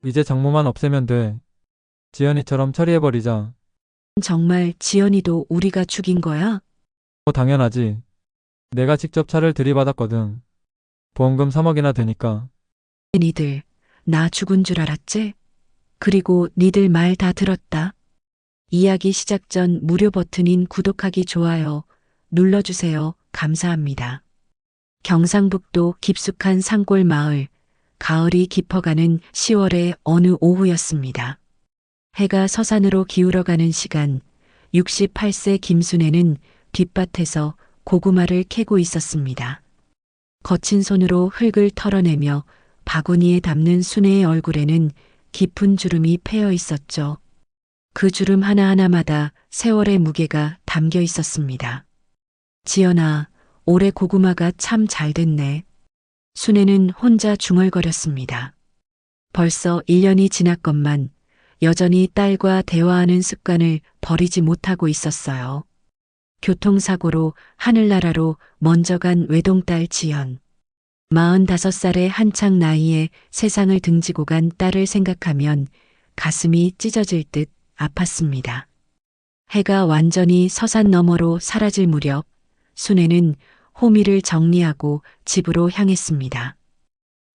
이제 정모만 없애면 돼. 지연이처럼 처리해버리자. 정말 지연이도 우리가 죽인 거야? 당연하지. 내가 직접 차를 들이받았거든. 보험금 3억이나 되니까. 니들, 나 죽은 줄 알았지? 그리고 니들 말 다 들었다. 이야기 시작 전 무료 버튼인 구독하기 좋아요 눌러주세요. 감사합니다. 경상북도 깊숙한 산골 마을, 가을이 깊어가는 10월의 어느 오후였습니다. 해가 서산으로 기울어가는 시간, 68세 김순애는 뒷밭에서 고구마를 캐고 있었습니다. 거친 손으로 흙을 털어내며 바구니에 담는 순애의 얼굴에는 깊은 주름이 패여 있었죠. 그 주름 하나하나마다 세월의 무게가 담겨 있었습니다. 지연아, 올해 고구마가 참 잘 됐네. 순애는 혼자 중얼거렸습니다. 벌써 1년이 지났건만 여전히 딸과 대화하는 습관을 버리지 못하고 있었어요. 교통사고로 하늘나라로 먼저 간 외동딸 지연. 45살의 한창 나이에 세상을 등지고 간 딸을 생각하면 가슴이 찢어질 듯 아팠습니다. 해가 완전히 서산 너머로 사라질 무렵 순애는 호미를 정리하고 집으로 향했습니다.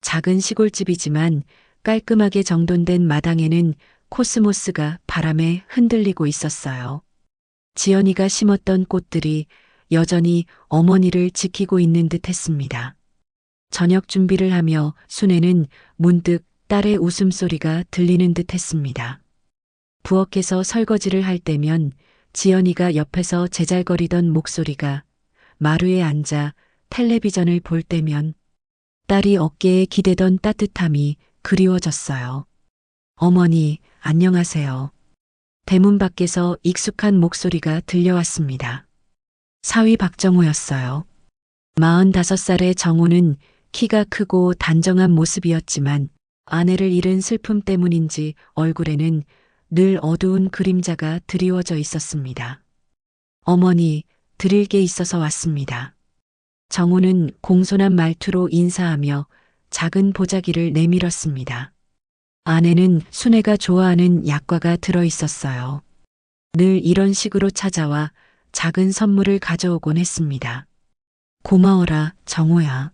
작은 시골집이지만 깔끔하게 정돈된 마당에는 코스모스가 바람에 흔들리고 있었어요. 지연이가 심었던 꽃들이 여전히 어머니를 지키고 있는 듯 했습니다. 저녁 준비를 하며 순애는 문득 딸의 웃음소리가 들리는 듯 했습니다. 부엌에서 설거지를 할 때면 지연이가 옆에서 제잘거리던 목소리가, 마루에 앉아 텔레비전을 볼 때면 딸이 어깨에 기대던 따뜻함이 그리워졌어요. 어머니, 안녕하세요. 대문 밖에서 익숙한 목소리가 들려왔습니다. 사위 박정호였어요. 45살의 정호는 키가 크고 단정한 모습이었지만 아내를 잃은 슬픔 때문인지 얼굴에는 늘 어두운 그림자가 드리워져 있었습니다. 어머니, 드릴 게 있어서 왔습니다. 정호는 공손한 말투로 인사하며 작은 보자기를 내밀었습니다. 안에는 순애가 좋아하는 약과가 들어 있었어요. 늘 이런 식으로 찾아와 작은 선물을 가져오곤 했습니다. 고마워라, 정호야.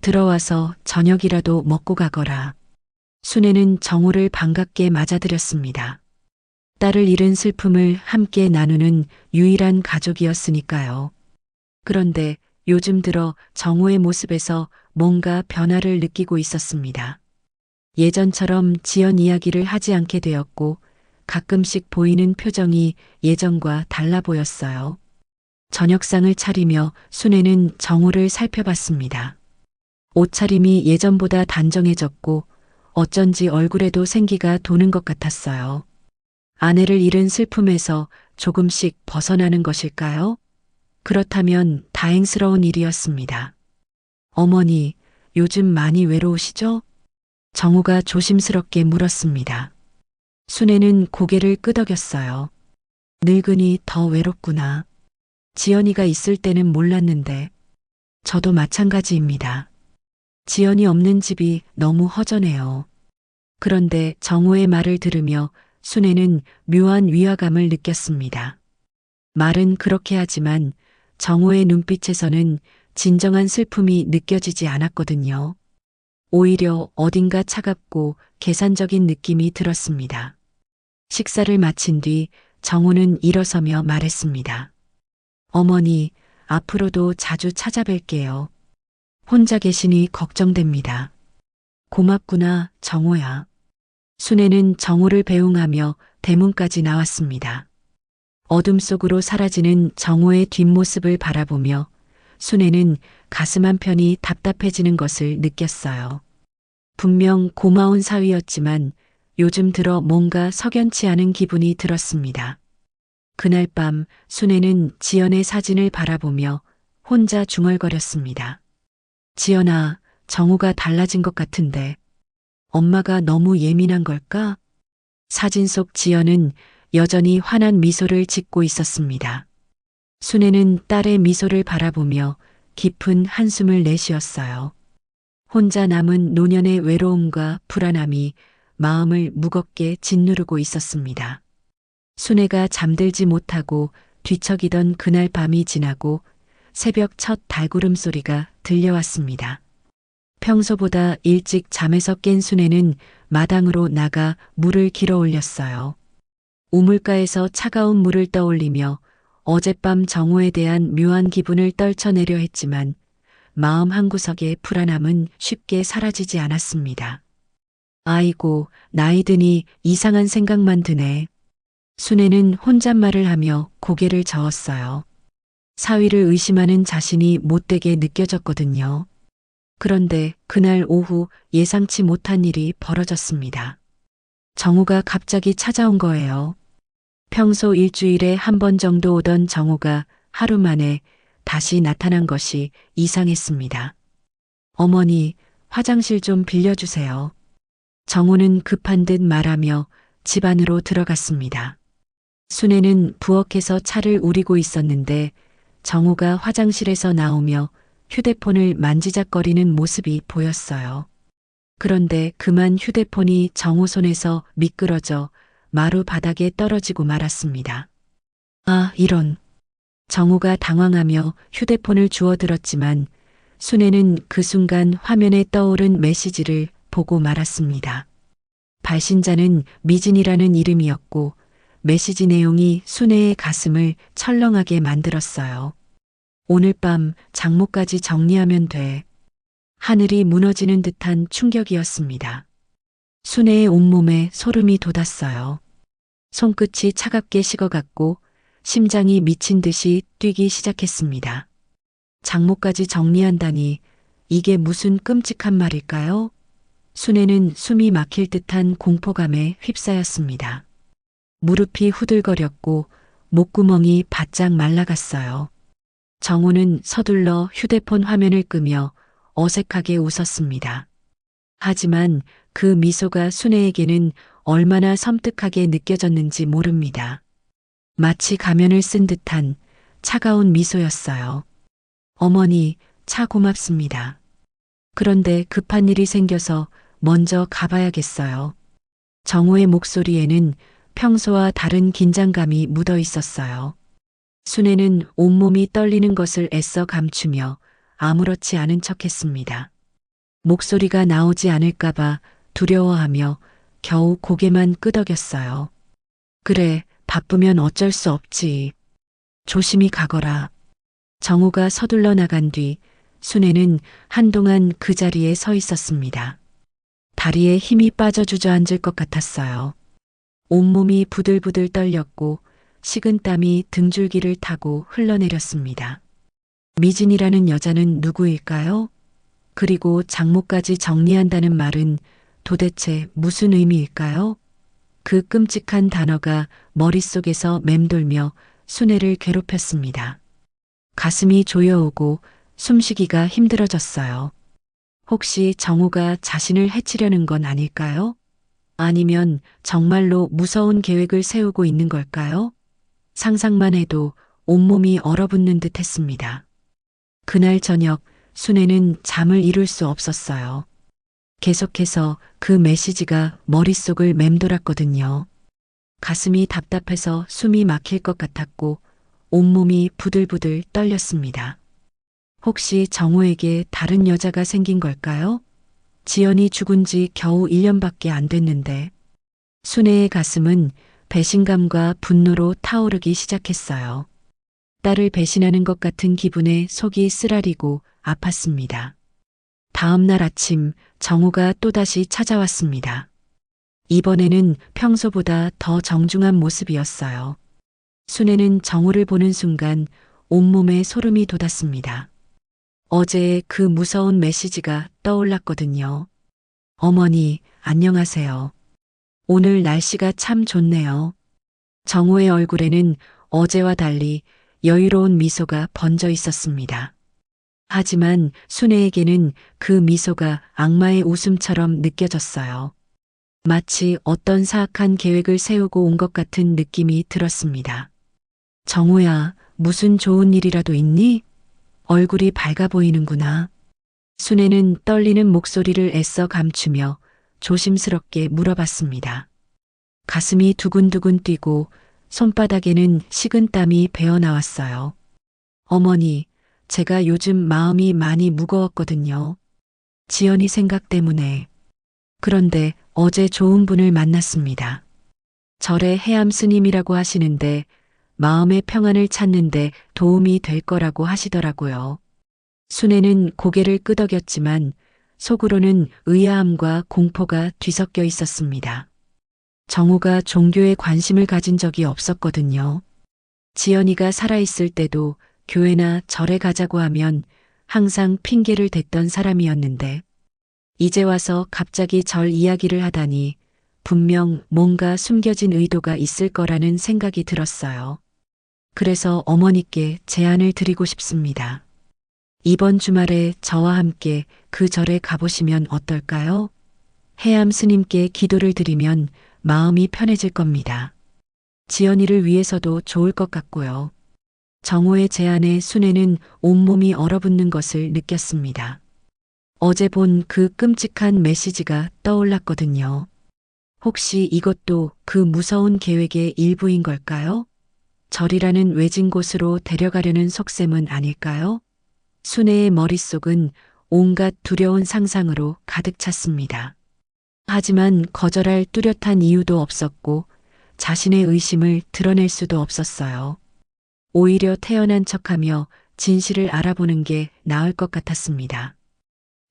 들어와서 저녁이라도 먹고 가거라. 순애는 정호를 반갑게 맞아들였습니다. 딸을 잃은 슬픔을 함께 나누는 유일한 가족이었으니까요. 그런데 요즘 들어 정호의 모습에서 뭔가 변화를 느끼고 있었습니다. 예전처럼 지연 이야기를 하지 않게 되었고 가끔씩 보이는 표정이 예전과 달라 보였어요. 저녁상을 차리며 순애는 정호를 살펴봤습니다. 옷차림이 예전보다 단정해졌고 어쩐지 얼굴에도 생기가 도는 것 같았어요. 아내를 잃은 슬픔에서 조금씩 벗어나는 것일까요? 그렇다면 다행스러운 일이었습니다. 어머니, 요즘 많이 외로우시죠? 정우가 조심스럽게 물었습니다. 순애는 고개를 끄덕였어요. 늙으니 더 외롭구나. 지연이가 있을 때는 몰랐는데 저도 마찬가지입니다. 지연이 없는 집이 너무 허전해요. 그런데 정우의 말을 들으며 순애는 묘한 위화감을 느꼈습니다. 말은 그렇게 하지만 정우의 눈빛에서는 진정한 슬픔이 느껴지지 않았거든요. 오히려 어딘가 차갑고 계산적인 느낌이 들었습니다. 식사를 마친 뒤 정우는 일어서며 말했습니다. 어머니, 앞으로도 자주 찾아뵐게요. 혼자 계시니 걱정됩니다. 고맙구나, 정우야. 순애는 정우를 배웅하며 대문까지 나왔습니다. 어둠 속으로 사라지는 정우의 뒷모습을 바라보며 순애는 가슴 한편이 답답해지는 것을 느꼈어요. 분명 고마운 사위였지만 요즘 들어 뭔가 석연치 않은 기분이 들었습니다. 그날 밤 순애는 지연의 사진을 바라보며 혼자 중얼거렸습니다. 지연아, 정우가 달라진 것 같은데 엄마가 너무 예민한 걸까? 사진 속 지연은 여전히 환한 미소를 짓고 있었습니다. 순애는 딸의 미소를 바라보며 깊은 한숨을 내쉬었어요. 혼자 남은 노년의 외로움과 불안함이 마음을 무겁게 짓누르고 있었습니다. 순애가 잠들지 못하고 뒤척이던 그날 밤이 지나고 새벽 첫 달구름 소리가 들려왔습니다. 평소보다 일찍 잠에서 깬 순애는 마당으로 나가 물을 길어 올렸어요. 우물가에서 차가운 물을 떠올리며 어젯밤 정호에 대한 묘한 기분을 떨쳐내려 했지만 마음 한구석의 불안함은 쉽게 사라지지 않았습니다. 아이고, 나이 드니 이상한 생각만 드네. 순애는 혼잣말을 하며 고개를 저었어요. 사위를 의심하는 자신이 못되게 느껴졌거든요. 그런데 그날 오후 예상치 못한 일이 벌어졌습니다. 정우가 갑자기 찾아온 거예요. 평소 일주일에 한 번 정도 오던 정우가 하루 만에 다시 나타난 것이 이상했습니다. 어머니, 화장실 좀 빌려주세요. 정우는 급한 듯 말하며 집 안으로 들어갔습니다. 순애는 부엌에서 차를 우리고 있었는데 정우가 화장실에서 나오며 휴대폰을 만지작거리는 모습이 보였어요. 그런데 그만 휴대폰이 정우 손에서 미끄러져 마루 바닥에 떨어지고 말았습니다. 아, 이런. 정우가 당황하며 휴대폰을 주워들었지만 순애는 그 순간 화면에 떠오른 메시지를 보고 말았습니다. 발신자는 미진이라는 이름이었고 메시지 내용이 순애의 가슴을 철렁하게 만들었어요. 오늘 밤 장모까지 정리하면 돼. 하늘이 무너지는 듯한 충격이었습니다. 순애의 온몸에 소름이 돋았어요. 손끝이 차갑게 식어갔고 심장이 미친 듯이 뛰기 시작했습니다. 장모까지 정리한다니 이게 무슨 끔찍한 말일까요? 순애는 숨이 막힐 듯한 공포감에 휩싸였습니다. 무릎이 후들거렸고 목구멍이 바짝 말라갔어요. 정우는 서둘러 휴대폰 화면을 끄며 어색하게 웃었습니다. 하지만 그 미소가 순애에게는 얼마나 섬뜩하게 느껴졌는지 모릅니다. 마치 가면을 쓴 듯한 차가운 미소였어요. 어머니, 차 고맙습니다. 그런데 급한 일이 생겨서 먼저 가봐야겠어요. 정우의 목소리에는 평소와 다른 긴장감이 묻어 있었어요. 순애는 온몸이 떨리는 것을 애써 감추며 아무렇지 않은 척했습니다. 목소리가 나오지 않을까봐 두려워하며 겨우 고개만 끄덕였어요. 그래, 바쁘면 어쩔 수 없지. 조심히 가거라. 정우가 서둘러 나간 뒤 순애는 한동안 그 자리에 서 있었습니다. 다리에 힘이 빠져 주저앉을 것 같았어요. 온몸이 부들부들 떨렸고 식은땀이 등줄기를 타고 흘러내렸습니다. 미진이라는 여자는 누구일까요? 그리고 장모까지 정리한다는 말은 도대체 무슨 의미일까요? 그 끔찍한 단어가 머릿속에서 맴돌며 순애를 괴롭혔습니다. 가슴이 조여오고 숨쉬기가 힘들어졌어요. 혹시 정우가 자신을 해치려는 건 아닐까요? 아니면 정말로 무서운 계획을 세우고 있는 걸까요? 상상만 해도 온몸이 얼어붙는 듯 했습니다. 그날 저녁 순애는 잠을 이룰 수 없었어요. 계속해서 그 메시지가 머릿속을 맴돌았거든요. 가슴이 답답해서 숨이 막힐 것 같았고 온몸이 부들부들 떨렸습니다. 혹시 정우에게 다른 여자가 생긴 걸까요? 지연이 죽은 지 겨우 1년밖에 안 됐는데 순애의 가슴은 배신감과 분노로 타오르기 시작했어요. 딸을 배신하는 것 같은 기분에 속이 쓰라리고 아팠습니다. 다음 날 아침 정우가 또다시 찾아왔습니다. 이번에는 평소보다 더 정중한 모습이었어요. 순애는 정우를 보는 순간 온몸에 소름이 돋았습니다. 어제의 그 무서운 메시지가 떠올랐거든요. 어머니, 안녕하세요. 오늘 날씨가 참 좋네요. 정우의 얼굴에는 어제와 달리 여유로운 미소가 번져 있었습니다. 하지만 순애에게는 그 미소가 악마의 웃음처럼 느껴졌어요. 마치 어떤 사악한 계획을 세우고 온 것 같은 느낌이 들었습니다. 정우야, 무슨 좋은 일이라도 있니? 얼굴이 밝아 보이는구나. 순애는 떨리는 목소리를 애써 감추며 조심스럽게 물어봤습니다. 가슴이 두근두근 뛰고 손바닥에는 식은땀이 배어 나왔어요. 어머니, 제가 요즘 마음이 많이 무거웠거든요. 지연이 생각 때문에. 그런데 어제 좋은 분을 만났습니다. 절의 해암 스님이라고 하시는데 마음의 평안을 찾는데 도움이 될 거라고 하시더라고요. 순애는 고개를 끄덕였지만 속으로는 의아함과 공포가 뒤섞여 있었습니다. 정우가 종교에 관심을 가진 적이 없었거든요. 지연이가 살아있을 때도 교회나 절에 가자고 하면 항상 핑계를 댔던 사람이었는데 이제 와서 갑자기 절 이야기를 하다니 분명 뭔가 숨겨진 의도가 있을 거라는 생각이 들었어요. 그래서 어머니께 제안을 드리고 싶습니다. 이번 주말에 저와 함께 그 절에 가보시면 어떨까요? 해암 스님께 기도를 드리면 마음이 편해질 겁니다. 지연이를 위해서도 좋을 것 같고요. 정호의 제안에 순애는 온몸이 얼어붙는 것을 느꼈습니다. 어제 본 그 끔찍한 메시지가 떠올랐거든요. 혹시 이것도 그 무서운 계획의 일부인 걸까요? 절이라는 외진 곳으로 데려가려는 속셈은 아닐까요? 순애의 머릿속은 온갖 두려운 상상으로 가득 찼습니다. 하지만 거절할 뚜렷한 이유도 없었고 자신의 의심을 드러낼 수도 없었어요. 오히려 태연한 척하며 진실을 알아보는 게 나을 것 같았습니다.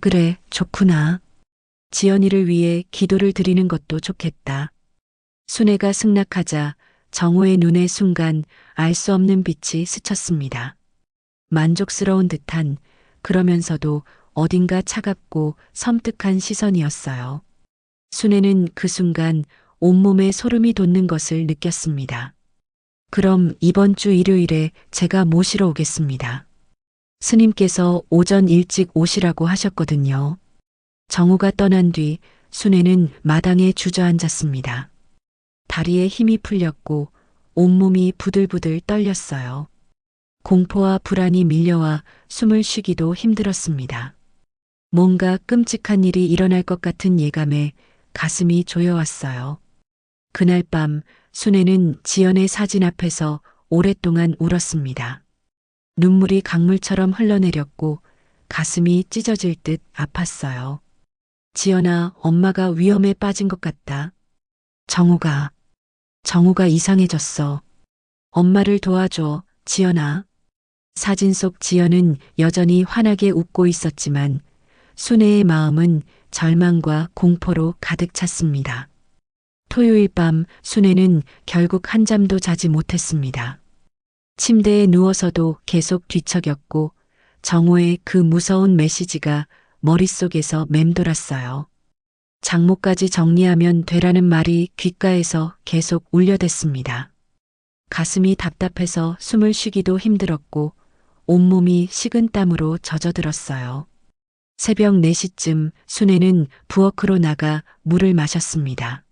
그래, 좋구나. 지연이를 위해 기도를 드리는 것도 좋겠다. 순애가 승낙하자 정호의 눈에 순간 알 수 없는 빛이 스쳤습니다. 만족스러운 듯한 그러면서도 어딘가 차갑고 섬뜩한 시선이었어요. 순애는 그 순간 온몸에 소름이 돋는 것을 느꼈습니다. 그럼 이번 주 일요일에 제가 모시러 오겠습니다. 스님께서 오전 일찍 오시라고 하셨거든요. 정우가 떠난 뒤 순애는 마당에 주저앉았습니다. 다리에 힘이 풀렸고 온몸이 부들부들 떨렸어요. 공포와 불안이 밀려와 숨을 쉬기도 힘들었습니다. 뭔가 끔찍한 일이 일어날 것 같은 예감에 가슴이 조여왔어요. 그날 밤 순애는 지연의 사진 앞에서 오랫동안 울었습니다. 눈물이 강물처럼 흘러내렸고 가슴이 찢어질 듯 아팠어요. 지연아, 엄마가 위험에 빠진 것 같다. 정우가 이상해졌어. 엄마를 도와줘, 지연아. 사진 속 지연은 여전히 환하게 웃고 있었지만 순애의 마음은 절망과 공포로 가득 찼습니다. 토요일 밤 순애는 결국 한잠도 자지 못했습니다. 침대에 누워서도 계속 뒤척였고 정호의 그 무서운 메시지가 머릿속에서 맴돌았어요. 장모까지 정리하면 되라는 말이 귓가에서 계속 울려댔습니다. 가슴이 답답해서 숨을 쉬기도 힘들었고 온몸이 식은땀으로 젖어들었어요. 새벽 4시쯤 순애는 부엌으로 나가 물을 마셨습니다.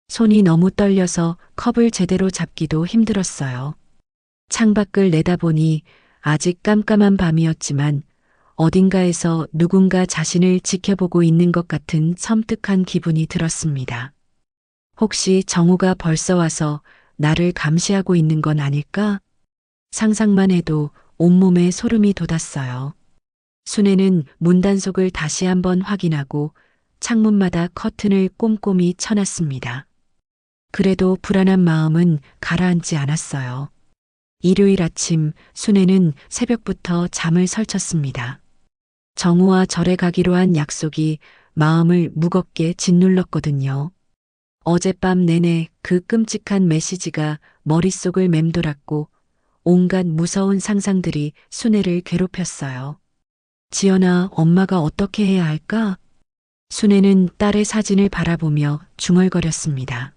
손이 너무 떨려서 컵을 제대로 잡기도 힘들었어요. 창밖을 내다보니 아직 깜깜한 밤이었지만 어딘가에서 누군가 자신을 지켜보고 있는 것 같은 섬뜩한 기분이 들었습니다. 혹시 정우가 벌써 와서 나를 감시하고 있는 건 아닐까? 상상만 해도 온몸에 소름이 돋았어요. 순애는 문단속을 다시 한번 확인하고 창문마다 커튼을 꼼꼼히 쳐놨습니다. 그래도 불안한 마음은 가라앉지 않았어요. 일요일 아침 순애는 새벽부터 잠을 설쳤습니다. 정우와 절에 가기로 한 약속이 마음을 무겁게 짓눌렀거든요. 어젯밤 내내 그 끔찍한 메시지가 머릿속을 맴돌았고 온갖 무서운 상상들이 순애를 괴롭혔어요. 지연아, 엄마가 어떻게 해야 할까? 순애는 딸의 사진을 바라보며 중얼거렸습니다.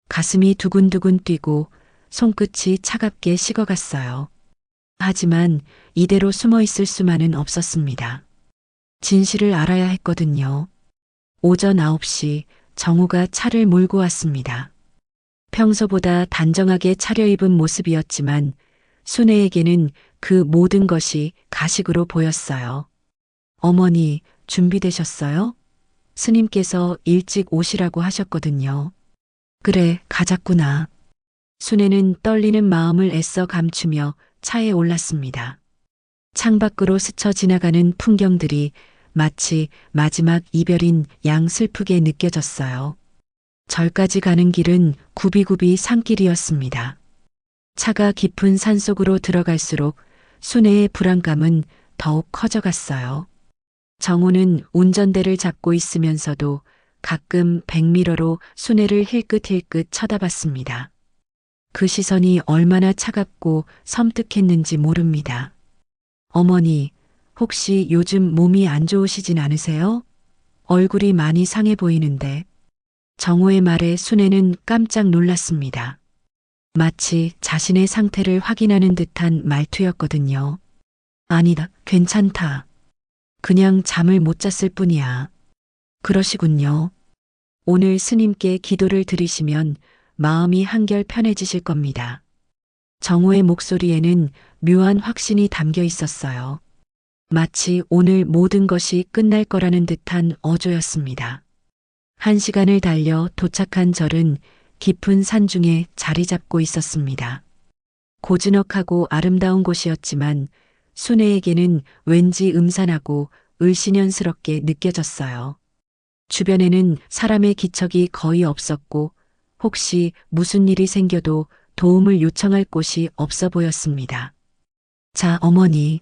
가슴이 두근두근 뛰고 손끝이 차갑게 식어갔어요. 하지만 이대로 숨어 있을 수만은 없었습니다. 진실을 알아야 했거든요. 오전 9시 정우가 차를 몰고 왔습니다. 평소보다 단정하게 차려입은 모습이었지만 순애에게는 그 모든 것이 가식으로 보였어요. 어머니, 준비되셨어요? 스님께서 일찍 오시라고 하셨거든요. 그래, 가자꾸나. 순애는 떨리는 마음을 애써 감추며 차에 올랐습니다. 창밖으로 스쳐 지나가는 풍경들이 마치 마지막 이별인 양 슬프게 느껴졌어요. 절까지 가는 길은 굽이굽이 산길이었습니다. 차가 깊은 산속으로 들어갈수록 순애의 불안감은 더욱 커져갔어요. 정우는 운전대를 잡고 있으면서도 가끔 백미러로 순애를 힐끗힐끗 쳐다봤습니다. 그 시선이 얼마나 차갑고 섬뜩했는지 모릅니다. 어머니, 혹시 요즘 몸이 안 좋으시진 않으세요? 얼굴이 많이 상해 보이는데. 정우의 말에 순애는 깜짝 놀랐습니다. 마치 자신의 상태를 확인하는 듯한 말투였거든요. 아니다, 괜찮다. 그냥 잠을 못 잤을 뿐이야. 그러시군요. 오늘 스님께 기도를 드리시면 마음이 한결 편해지실 겁니다. 정우의 목소리에는 묘한 확신이 담겨 있었어요. 마치 오늘 모든 것이 끝날 거라는 듯한 어조였습니다. 1시간을 달려 도착한 절은 깊은 산중에 자리 잡고 있었습니다. 고즈넉하고 아름다운 곳이었지만 순애에게는 왠지 음산하고 을씨년스럽게 느껴졌어요. 주변에는 사람의 기척이 거의 없었고 혹시 무슨 일이 생겨도 도움을 요청할 곳이 없어 보였습니다. 자, 어머니.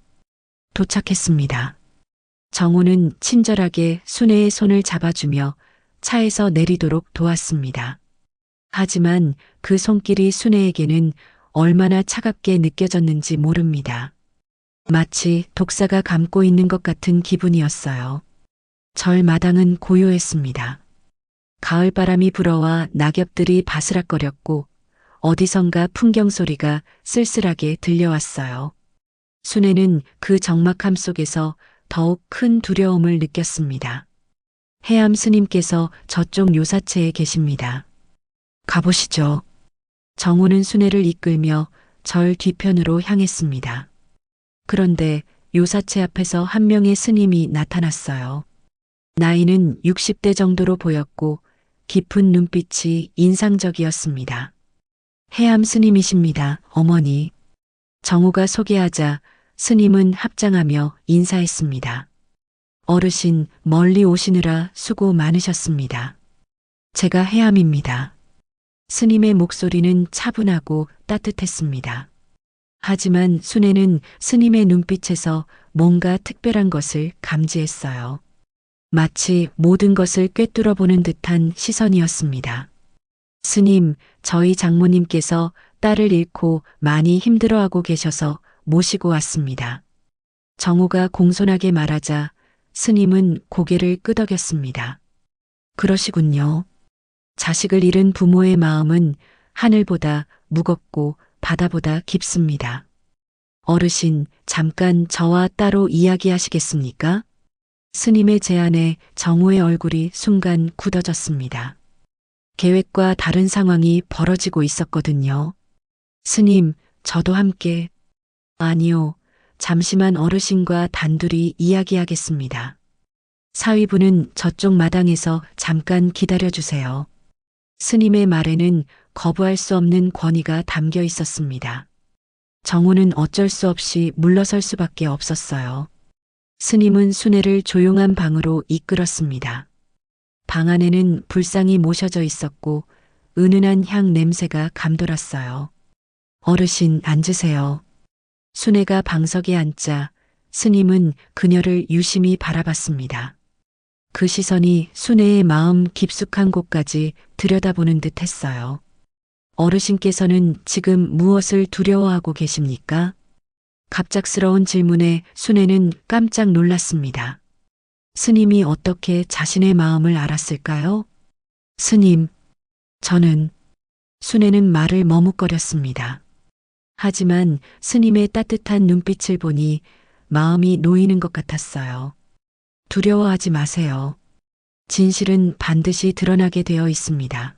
도착했습니다. 정우는 친절하게 순애의 손을 잡아주며 차에서 내리도록 도왔습니다. 하지만 그 손길이 순애에게는 얼마나 차갑게 느껴졌는지 모릅니다. 마치 독사가 감고 있는 것 같은 기분이었어요. 절 마당은 고요했습니다. 가을바람이 불어와 낙엽들이 바스락거렸고 어디선가 풍경 소리가 쓸쓸하게 들려왔어요. 순애는 그 적막함 속에서 더욱 큰 두려움을 느꼈습니다. 해암 스님께서 저쪽 요사체에 계십니다. 가보시죠. 정우는 순애를 이끌며 절 뒤편으로 향했습니다. 그런데 요사체 앞에서 한 명의 스님이 나타났어요. 나이는 60대 정도로 보였고 깊은 눈빛이 인상적이었습니다. 해암 스님이십니다, 어머니. 정우가 소개하자 스님은 합장하며 인사했습니다. 어르신, 멀리 오시느라 수고 많으셨습니다. 제가 해암입니다. 스님의 목소리는 차분하고 따뜻했습니다. 하지만 순애는 스님의 눈빛에서 뭔가 특별한 것을 감지했어요. 마치 모든 것을 꿰뚫어 보는 듯한 시선이었습니다. 스님, 저희 장모님께서 딸을 잃고 많이 힘들어하고 계셔서 모시고 왔습니다. 정우가 공손하게 말하자 스님은 고개를 끄덕였습니다. 그러시군요. 자식을 잃은 부모의 마음은 하늘보다 무겁고 바다보다 깊습니다. 어르신, 잠깐 저와 따로 이야기하시겠습니까? 스님의 제안에 정우의 얼굴이 순간 굳어졌습니다. 계획과 다른 상황이 벌어지고 있었거든요. 스님, 저도 함께. 아니요, 잠시만 어르신과 단둘이 이야기하겠습니다. 사위분은 저쪽 마당에서 잠깐 기다려주세요. 스님의 말에는 거부할 수 없는 권위가 담겨 있었습니다. 정우는 어쩔 수 없이 물러설 수밖에 없었어요. 스님은 순애를 조용한 방으로 이끌었습니다. 방 안에는 불상이 모셔져 있었고 은은한 향 냄새가 감돌았어요. 어르신, 앉으세요. 순애가 방석에 앉자 스님은 그녀를 유심히 바라봤습니다. 그 시선이 순애의 마음 깊숙한 곳까지 들여다보는 듯 했어요. 어르신께서는 지금 무엇을 두려워하고 계십니까? 갑작스러운 질문에 순애는 깜짝 놀랐습니다. 스님이 어떻게 자신의 마음을 알았을까요? 스님, 저는... 순애는 말을 머뭇거렸습니다. 하지만 스님의 따뜻한 눈빛을 보니 마음이 놓이는 것 같았어요. 두려워하지 마세요. 진실은 반드시 드러나게 되어 있습니다.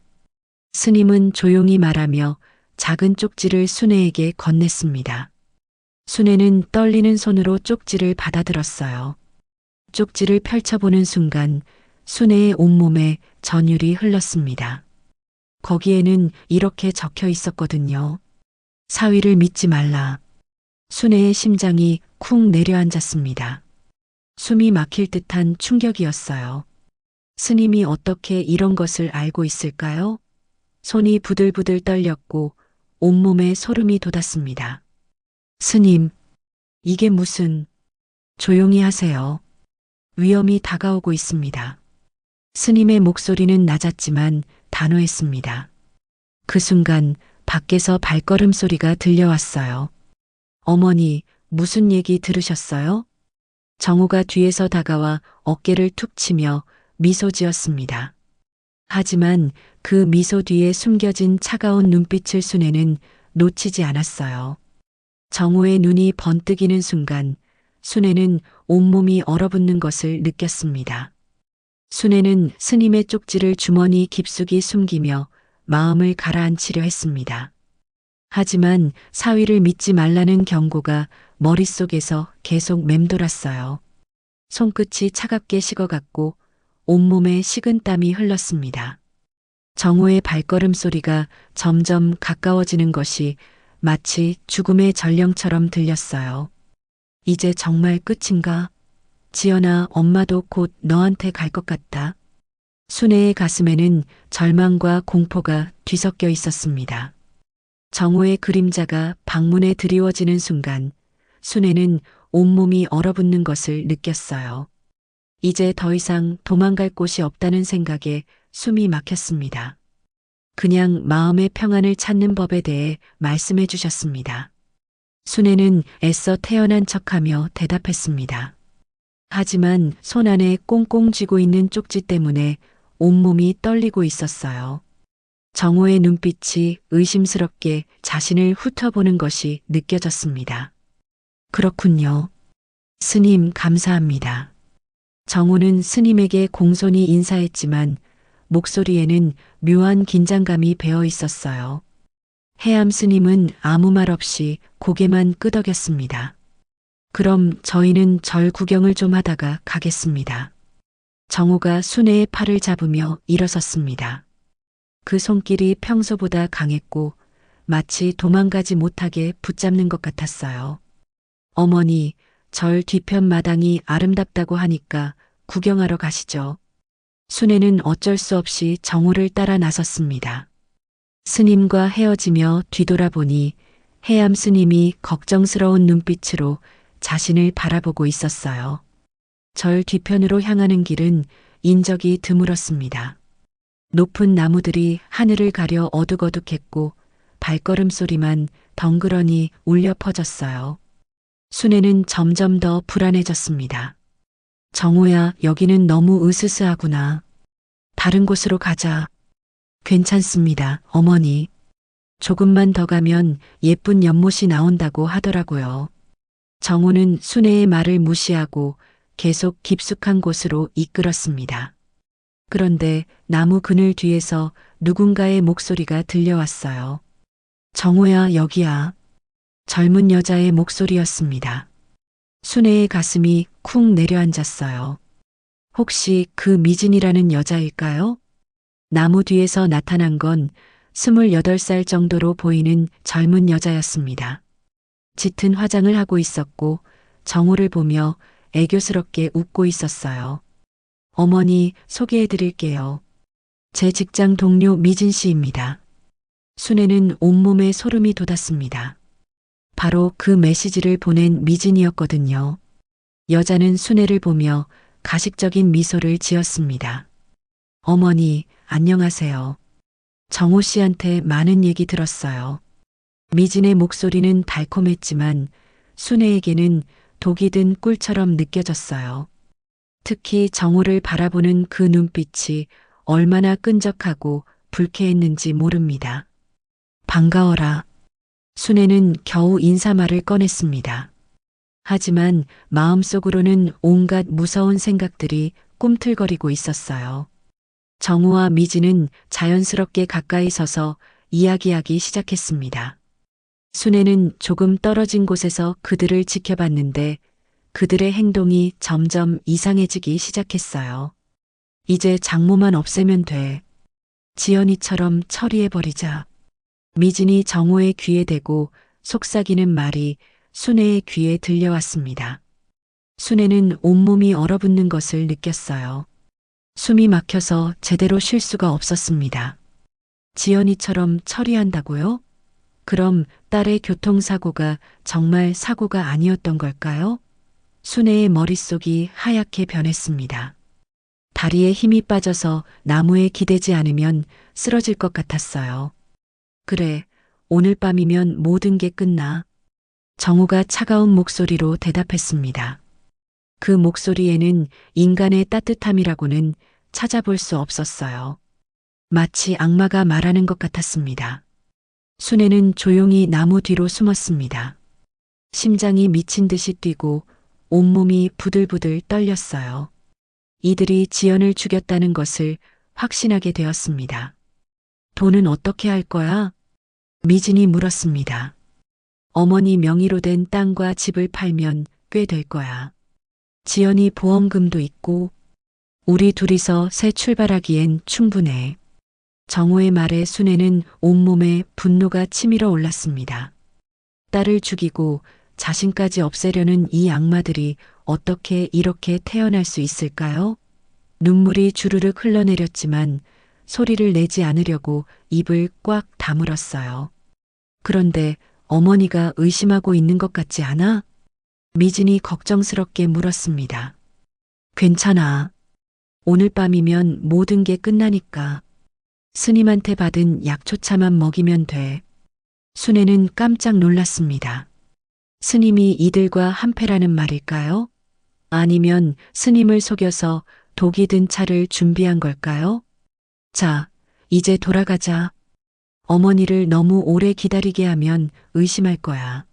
스님은 조용히 말하며 작은 쪽지를 순애에게 건넸습니다. 순애는 떨리는 손으로 쪽지를 받아들었어요. 쪽지를 펼쳐보는 순간 순애의 온몸에 전율이 흘렀습니다. 거기에는 이렇게 적혀 있었거든요. 사위를 믿지 말라. 순애의 심장이 쿵 내려앉았습니다. 숨이 막힐 듯한 충격이었어요. 스님이 어떻게 이런 것을 알고 있을까요? 손이 부들부들 떨렸고 온몸에 소름이 돋았습니다. 스님, 이게 무슨... 조용히 하세요. 위험이 다가오고 있습니다. 스님의 목소리는 낮았지만 단호했습니다. 그 순간 밖에서 발걸음 소리가 들려왔어요. 어머니, 무슨 얘기 들으셨어요? 정우가 뒤에서 다가와 어깨를 툭 치며 미소 지었습니다. 하지만 그 미소 뒤에 숨겨진 차가운 눈빛을 순애는 놓치지 않았어요. 정우의 눈이 번뜩이는 순간 순애는 온몸이 얼어붙는 것을 느꼈습니다. 순애는 스님의 쪽지를 주머니 깊숙이 숨기며 마음을 가라앉히려 했습니다. 하지만 사위를 믿지 말라는 경고가 머릿속에서 계속 맴돌았어요. 손끝이 차갑게 식어갔고 온몸에 식은 땀이 흘렀습니다. 정우의 발걸음 소리가 점점 가까워지는 것이 마치 죽음의 전령처럼 들렸어요. 이제 정말 끝인가? 지연아, 엄마도 곧 너한테 갈 것 같다. 순애의 가슴에는 절망과 공포가 뒤섞여 있었습니다. 정우의 그림자가 방문에 드리워지는 순간 순애는 온몸이 얼어붙는 것을 느꼈어요. 이제 더 이상 도망갈 곳이 없다는 생각에 숨이 막혔습니다. 그냥 마음의 평안을 찾는 법에 대해 말씀해 주셨습니다. 순애는 애써 태어난 척하며 대답했습니다. 하지만 손 안에 꽁꽁 쥐고 있는 쪽지 때문에 온몸이 떨리고 있었어요. 정호의 눈빛이 의심스럽게 자신을 훑어보는 것이 느껴졌습니다. 그렇군요. 스님, 감사합니다. 정호는 스님에게 공손히 인사했지만 목소리에는 묘한 긴장감이 배어 있었어요. 해암 스님은 아무 말 없이 고개만 끄덕였습니다. 그럼 저희는 절 구경을 좀 하다가 가겠습니다. 정호가 순애의 팔을 잡으며 일어섰습니다. 그 손길이 평소보다 강했고 마치 도망가지 못하게 붙잡는 것 같았어요. 어머니, 절 뒤편 마당이 아름답다고 하니까 구경하러 가시죠. 순애는 어쩔 수 없이 정호를 따라 나섰습니다. 스님과 헤어지며 뒤돌아보니 해암 스님이 걱정스러운 눈빛으로 자신을 바라보고 있었어요. 절 뒤편으로 향하는 길은 인적이 드물었습니다. 높은 나무들이 하늘을 가려 어둑어둑했고 발걸음 소리만 덩그러니 울려 퍼졌어요. 순애는 점점 더 불안해졌습니다. 정호야, 여기는 너무 으스스하구나. 다른 곳으로 가자. 괜찮습니다, 어머니. 조금만 더 가면 예쁜 연못이 나온다고 하더라고요. 정호는 순애의 말을 무시하고 계속 깊숙한 곳으로 이끌었습니다. 그런데 나무 그늘 뒤에서 누군가의 목소리가 들려왔어요. 정호야, 여기야. 젊은 여자의 목소리였습니다. 순애의 가슴이 쿵 내려앉았어요. 혹시 그 미진이라는 여자일까요? 나무 뒤에서 나타난 건 28살 정도로 보이는 젊은 여자였습니다. 짙은 화장을 하고 있었고 정호를 보며 애교스럽게 웃고 있었어요. 어머니, 소개해 드릴게요. 제 직장 동료 미진 씨입니다. 순애는 온몸에 소름이 돋았습니다. 바로 그 메시지를 보낸 미진이었거든요. 여자는 순애를 보며 가식적인 미소를 지었습니다. 어머니, 안녕하세요. 정호 씨한테 많은 얘기 들었어요. 미진의 목소리는 달콤했지만 순애에게는 독이 든 꿀처럼 느껴졌어요. 특히 정호를 바라보는 그 눈빛이 얼마나 끈적하고 불쾌했는지 모릅니다. 반가워라. 순애는 겨우 인사말을 꺼냈습니다. 하지만 마음속으로는 온갖 무서운 생각들이 꿈틀거리고 있었어요. 정우와 미진은 자연스럽게 가까이 서서 이야기하기 시작했습니다. 순애는 조금 떨어진 곳에서 그들을 지켜봤는데 그들의 행동이 점점 이상해지기 시작했어요. 이제 장모만 없애면 돼. 지연이처럼 처리해버리자. 미진이 정호의 귀에 대고 속삭이는 말이 순애의 귀에 들려왔습니다. 순애는 온몸이 얼어붙는 것을 느꼈어요. 숨이 막혀서 제대로 쉴 수가 없었습니다. 지연이처럼 처리한다고요? 그럼 딸의 교통사고가 정말 사고가 아니었던 걸까요? 순애의 머릿속이 하얗게 변했습니다. 다리에 힘이 빠져서 나무에 기대지 않으면 쓰러질 것 같았어요. 그래, 오늘 밤이면 모든 게 끝나. 정우가 차가운 목소리로 대답했습니다. 그 목소리에는 인간의 따뜻함이라고는 찾아볼 수 없었어요. 마치 악마가 말하는 것 같았습니다. 순애는 조용히 나무 뒤로 숨었습니다. 심장이 미친 듯이 뛰고 온몸이 부들부들 떨렸어요. 이들이 지연을 죽였다는 것을 확신하게 되었습니다. 돈은 어떻게 할 거야? 미진이 물었습니다. 어머니 명의로 된 땅과 집을 팔면 꽤 될 거야. 지연이 보험금도 있고 우리 둘이서 새 출발하기엔 충분해. 정호의 말에 순애는 온몸에 분노가 치밀어 올랐습니다. 딸을 죽이고 자신까지 없애려는 이 악마들이 어떻게 이렇게 태어날 수 있을까요? 눈물이 주르륵 흘러내렸지만 소리를 내지 않으려고 입을 꽉 다물었어요. 그런데 어머니가 의심하고 있는 것 같지 않아? 미진이 걱정스럽게 물었습니다. 괜찮아. 오늘 밤이면 모든 게 끝나니까. 스님한테 받은 약초차만 먹이면 돼. 순애는 깜짝 놀랐습니다. 스님이 이들과 한패라는 말일까요? 아니면 스님을 속여서 독이 든 차를 준비한 걸까요? 자, 이제 돌아가자. 어머니를 너무 오래 기다리게 하면 의심할 거야.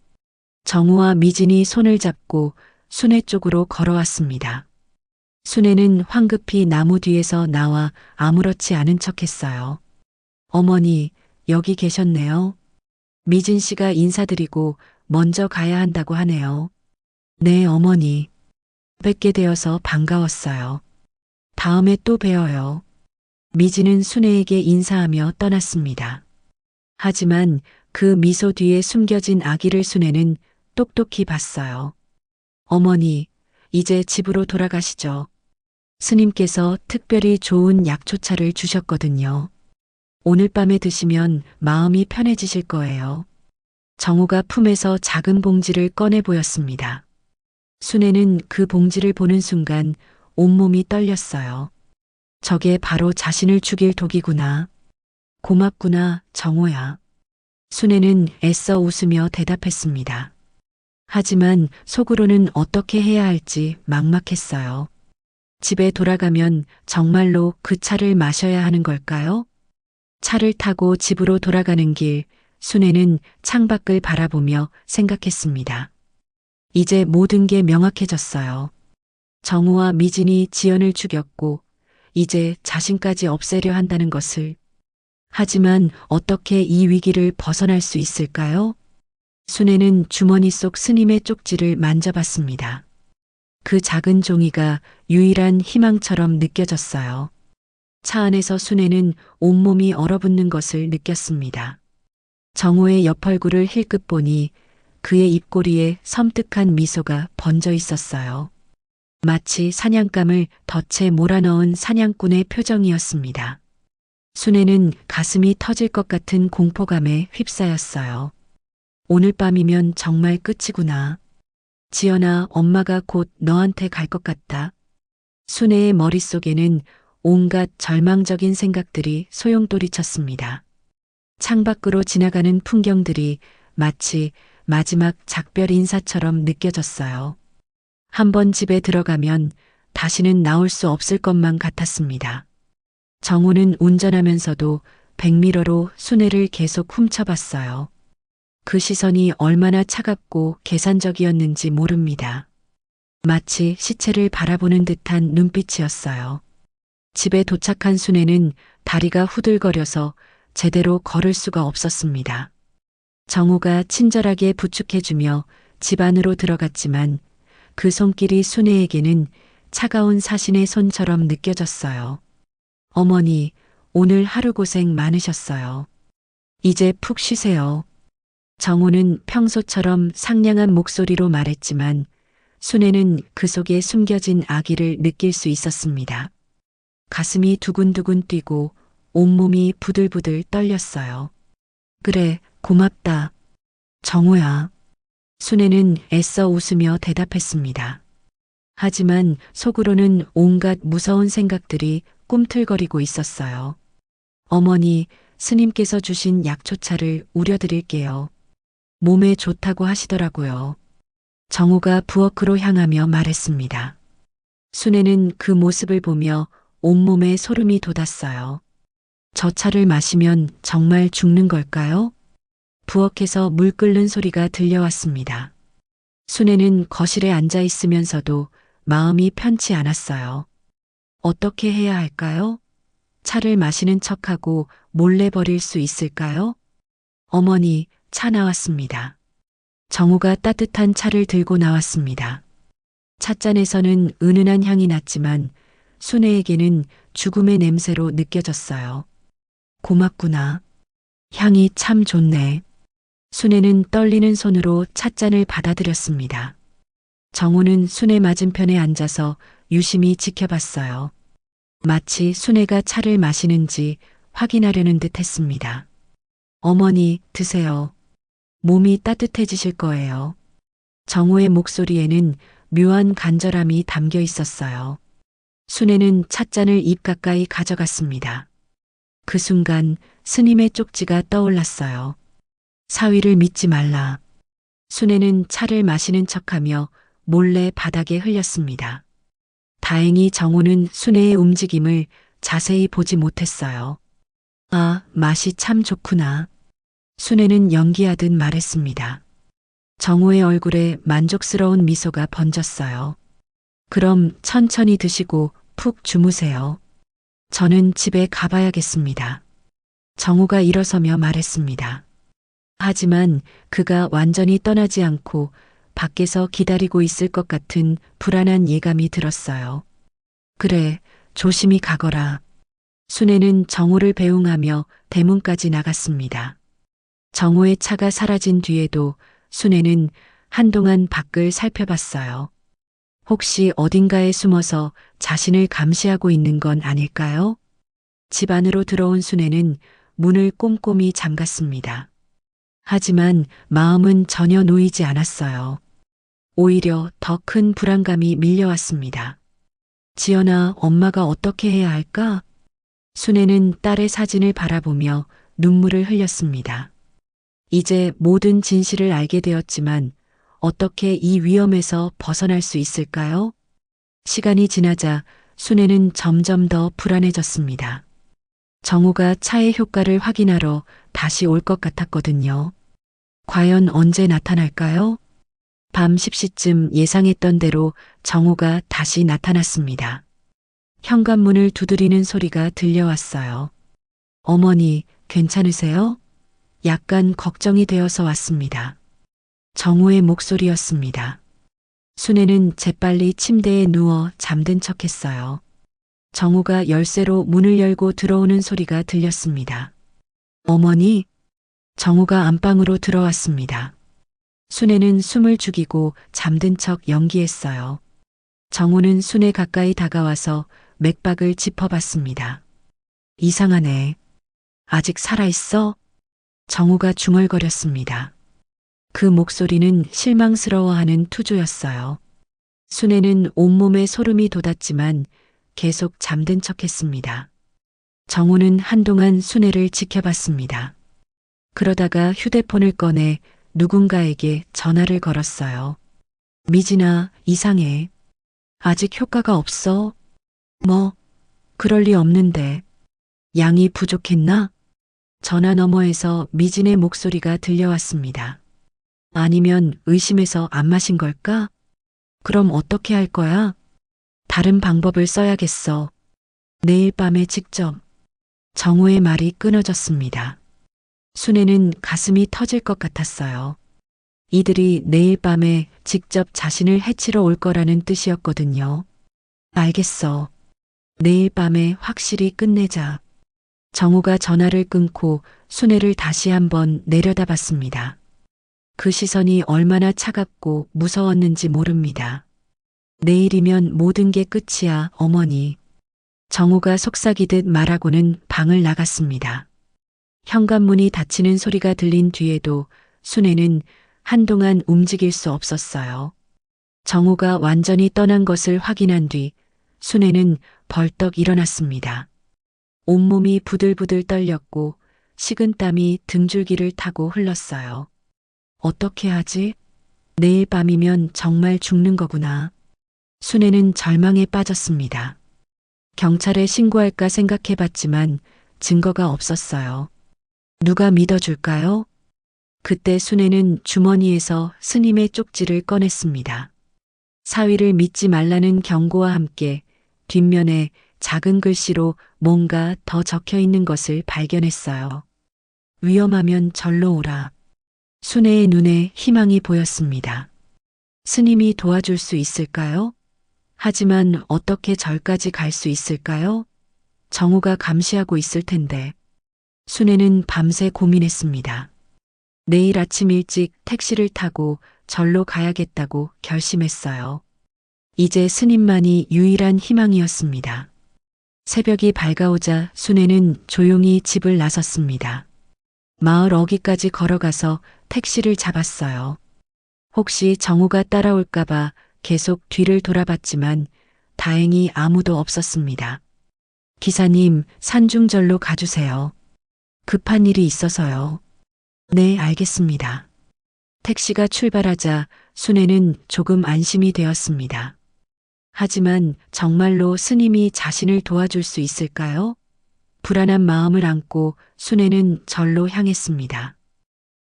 정우와 미진이 손을 잡고 순애 쪽으로 걸어왔습니다. 순애는 황급히 나무 뒤에서 나와 아무렇지 않은 척했어요. 어머니, 여기 계셨네요. 미진 씨가 인사드리고 먼저 가야 한다고 하네요. 네, 어머니. 뵙게 되어서 반가웠어요. 다음에 또 뵈어요. 미진은 순애에게 인사하며 떠났습니다. 하지만 그 미소 뒤에 숨겨진 악의를 순애는 똑똑히 봤어요. 어머니, 이제 집으로 돌아가시죠. 스님께서 특별히 좋은 약초차를 주셨거든요. 오늘 밤에 드시면 마음이 편해지실 거예요. 정우가 품에서 작은 봉지를 꺼내 보였습니다. 순애는 그 봉지를 보는 순간 온몸이 떨렸어요. 저게 바로 자신을 죽일 독이구나. 고맙구나, 정호야. 순애는 애써 웃으며 대답했습니다. 하지만 속으로는 어떻게 해야 할지 막막했어요. 집에 돌아가면 정말로 그 차를 마셔야 하는 걸까요? 차를 타고 집으로 돌아가는 길, 순애는 창밖을 바라보며 생각했습니다. 이제 모든 게 명확해졌어요. 정우와 미진이 지연을 죽였고 이제 자신까지 없애려 한다는 것을. 하지만 어떻게 이 위기를 벗어날 수 있을까요? 순애는 주머니 속 스님의 쪽지를 만져봤습니다. 그 작은 종이가 유일한 희망처럼 느껴졌어요. 차 안에서 순애는 온몸이 얼어붙는 것을 느꼈습니다. 정호의 옆 얼굴을 힐끗 보니 그의 입꼬리에 섬뜩한 미소가 번져 있었어요. 마치 사냥감을 덫에 몰아넣은 사냥꾼의 표정이었습니다. 순애는 가슴이 터질 것 같은 공포감에 휩싸였어요. 오늘 밤이면 정말 끝이구나. 지연아, 엄마가 곧 너한테 갈 것 같다. 순애의 머릿속에는 온갖 절망적인 생각들이 소용돌이쳤습니다. 창밖으로 지나가는 풍경들이 마치 마지막 작별 인사처럼 느껴졌어요. 한번 집에 들어가면 다시는 나올 수 없을 것만 같았습니다. 정우는 운전하면서도 백미러로 순애를 계속 훔쳐봤어요. 그 시선이 얼마나 차갑고 계산적이었는지 모릅니다. 마치 시체를 바라보는 듯한 눈빛이었어요. 집에 도착한 순애는 다리가 후들거려서 제대로 걸을 수가 없었습니다. 정우가 친절하게 부축해주며 집 안으로 들어갔지만 그 손길이 순애에게는 차가운 사신의 손처럼 느껴졌어요. 어머니, 오늘 하루 고생 많으셨어요. 이제 푹 쉬세요. 정호는 평소처럼 상냥한 목소리로 말했지만 순애는 그 속에 숨겨진 악의를 느낄 수 있었습니다. 가슴이 두근두근 뛰고 온몸이 부들부들 떨렸어요. 그래, 고맙다. 정호야. 순애는 애써 웃으며 대답했습니다. 하지만 속으로는 온갖 무서운 생각들이 꿈틀거리고 있었어요. 어머니, 스님께서 주신 약초차를 우려드릴게요. 몸에 좋다고 하시더라고요. 정호가 부엌으로 향하며 말했습니다. 순애는 그 모습을 보며 온몸에 소름이 돋았어요. 저 차를 마시면 정말 죽는 걸까요? 부엌에서 물 끓는 소리가 들려왔습니다. 순애는 거실에 앉아 있으면서도 마음이 편치 않았어요. 어떻게 해야 할까요? 차를 마시는 척하고 몰래 버릴 수 있을까요? 어머니, 차 나왔습니다. 정우가 따뜻한 차를 들고 나왔습니다. 찻잔에서는 은은한 향이 났지만 순애에게는 죽음의 냄새로 느껴졌어요. 고맙구나. 향이 참 좋네. 순애는 떨리는 손으로 찻잔을 받아들였습니다. 정우는 순애 맞은편에 앉아서 유심히 지켜봤어요. 마치 순애가 차를 마시는지 확인하려는 듯 했습니다. 어머니, 드세요. 몸이 따뜻해지실 거예요. 정우의 목소리에는 묘한 간절함이 담겨 있었어요. 순애는 찻잔을 입 가까이 가져갔습니다. 그 순간 스님의 쪽지가 떠올랐어요. 사위를 믿지 말라. 순애는 차를 마시는 척하며 몰래 바닥에 흘렸습니다. 다행히 정우는 순애의 움직임을 자세히 보지 못했어요. 아, 맛이 참 좋구나. 순애는 연기하듯 말했습니다. 정우의 얼굴에 만족스러운 미소가 번졌어요. 그럼 천천히 드시고 푹 주무세요. 저는 집에 가봐야겠습니다. 정우가 일어서며 말했습니다. 하지만 그가 완전히 떠나지 않고 밖에서 기다리고 있을 것 같은 불안한 예감이 들었어요. 그래, 조심히 가거라. 순애는 정우를 배웅하며 대문까지 나갔습니다. 정우의 차가 사라진 뒤에도 순애는 한동안 밖을 살펴봤어요. 혹시 어딘가에 숨어서 자신을 감시하고 있는 건 아닐까요? 집 안으로 들어온 순애는 문을 꼼꼼히 잠갔습니다. 하지만 마음은 전혀 놓이지 않았어요. 오히려 더 큰 불안감이 밀려왔습니다. 지연아, 엄마가 어떻게 해야 할까? 순애는 딸의 사진을 바라보며 눈물을 흘렸습니다. 이제 모든 진실을 알게 되었지만 어떻게 이 위험에서 벗어날 수 있을까요? 시간이 지나자 순애는 점점 더 불안해졌습니다. 정우가 차의 효과를 확인하러 다시 올 것 같았거든요. 과연 언제 나타날까요? 밤 10시쯤 예상했던 대로 정우가 다시 나타났습니다. 현관문을 두드리는 소리가 들려왔어요. 어머니, 괜찮으세요? 약간 걱정이 되어서 왔습니다. 정우의 목소리였습니다. 순애는 재빨리 침대에 누워 잠든 척했어요. 정우가 열쇠로 문을 열고 들어오는 소리가 들렸습니다. 어머니? 정우가 안방으로 들어왔습니다. 순애는 숨을 죽이고 잠든 척 연기했어요. 정우는 순애 가까이 다가와서 맥박을 짚어봤습니다. 이상하네. 아직 살아있어? 정우가 중얼거렸습니다. 그 목소리는 실망스러워하는 투조였어요. 순애는 온몸에 소름이 돋았지만 계속 잠든 척했습니다. 정우는 한동안 순애를 지켜봤습니다. 그러다가 휴대폰을 꺼내 누군가에게 전화를 걸었어요. 미진아, 이상해. 아직 효과가 없어. 뭐, 그럴 리 없는데. 양이 부족했나? 전화 너머에서 미진의 목소리가 들려왔습니다. 아니면 의심해서 안 마신 걸까? 그럼 어떻게 할 거야? 다른 방법을 써야겠어. 내일 밤에 직접. 정우의 말이 끊어졌습니다. 순애는 가슴이 터질 것 같았어요. 이들이 내일 밤에 직접 자신을 해치러 올 거라는 뜻이었거든요. 알겠어. 내일 밤에 확실히 끝내자. 정우가 전화를 끊고 순애를 다시 한번 내려다봤습니다. 그 시선이 얼마나 차갑고 무서웠는지 모릅니다. 내일이면 모든 게 끝이야, 어머니. 정우가 속삭이듯 말하고는 방을 나갔습니다. 현관문이 닫히는 소리가 들린 뒤에도 순애는 한동안 움직일 수 없었어요. 정우가 완전히 떠난 것을 확인한 뒤 순애는 벌떡 일어났습니다. 온몸이 부들부들 떨렸고 식은땀이 등줄기를 타고 흘렀어요. 어떻게 하지? 내일 밤이면 정말 죽는 거구나. 순애는 절망에 빠졌습니다. 경찰에 신고할까 생각해봤지만 증거가 없었어요. 누가 믿어줄까요? 그때 순애는 주머니에서 스님의 쪽지를 꺼냈습니다. 사위를 믿지 말라는 경고와 함께 뒷면에 작은 글씨로 뭔가 더 적혀 있는 것을 발견했어요. 위험하면 절로 오라. 순애의 눈에 희망이 보였습니다. 스님이 도와줄 수 있을까요? 하지만 어떻게 절까지 갈 수 있을까요? 정우가 감시하고 있을 텐데. 순애는 밤새 고민했습니다. 내일 아침 일찍 택시를 타고 절로 가야겠다고 결심했어요. 이제 스님만이 유일한 희망이었습니다. 새벽이 밝아오자 순애는 조용히 집을 나섰습니다. 마을 어귀까지 걸어가서 택시를 잡았어요. 혹시 정우가 따라올까봐 계속 뒤를 돌아봤지만 다행히 아무도 없었습니다. 기사님, 산중절로 가주세요. 급한 일이 있어서요. 네, 알겠습니다. 택시가 출발하자 순애는 조금 안심이 되었습니다. 하지만 정말로 스님이 자신을 도와줄 수 있을까요? 불안한 마음을 안고 순애는 절로 향했습니다.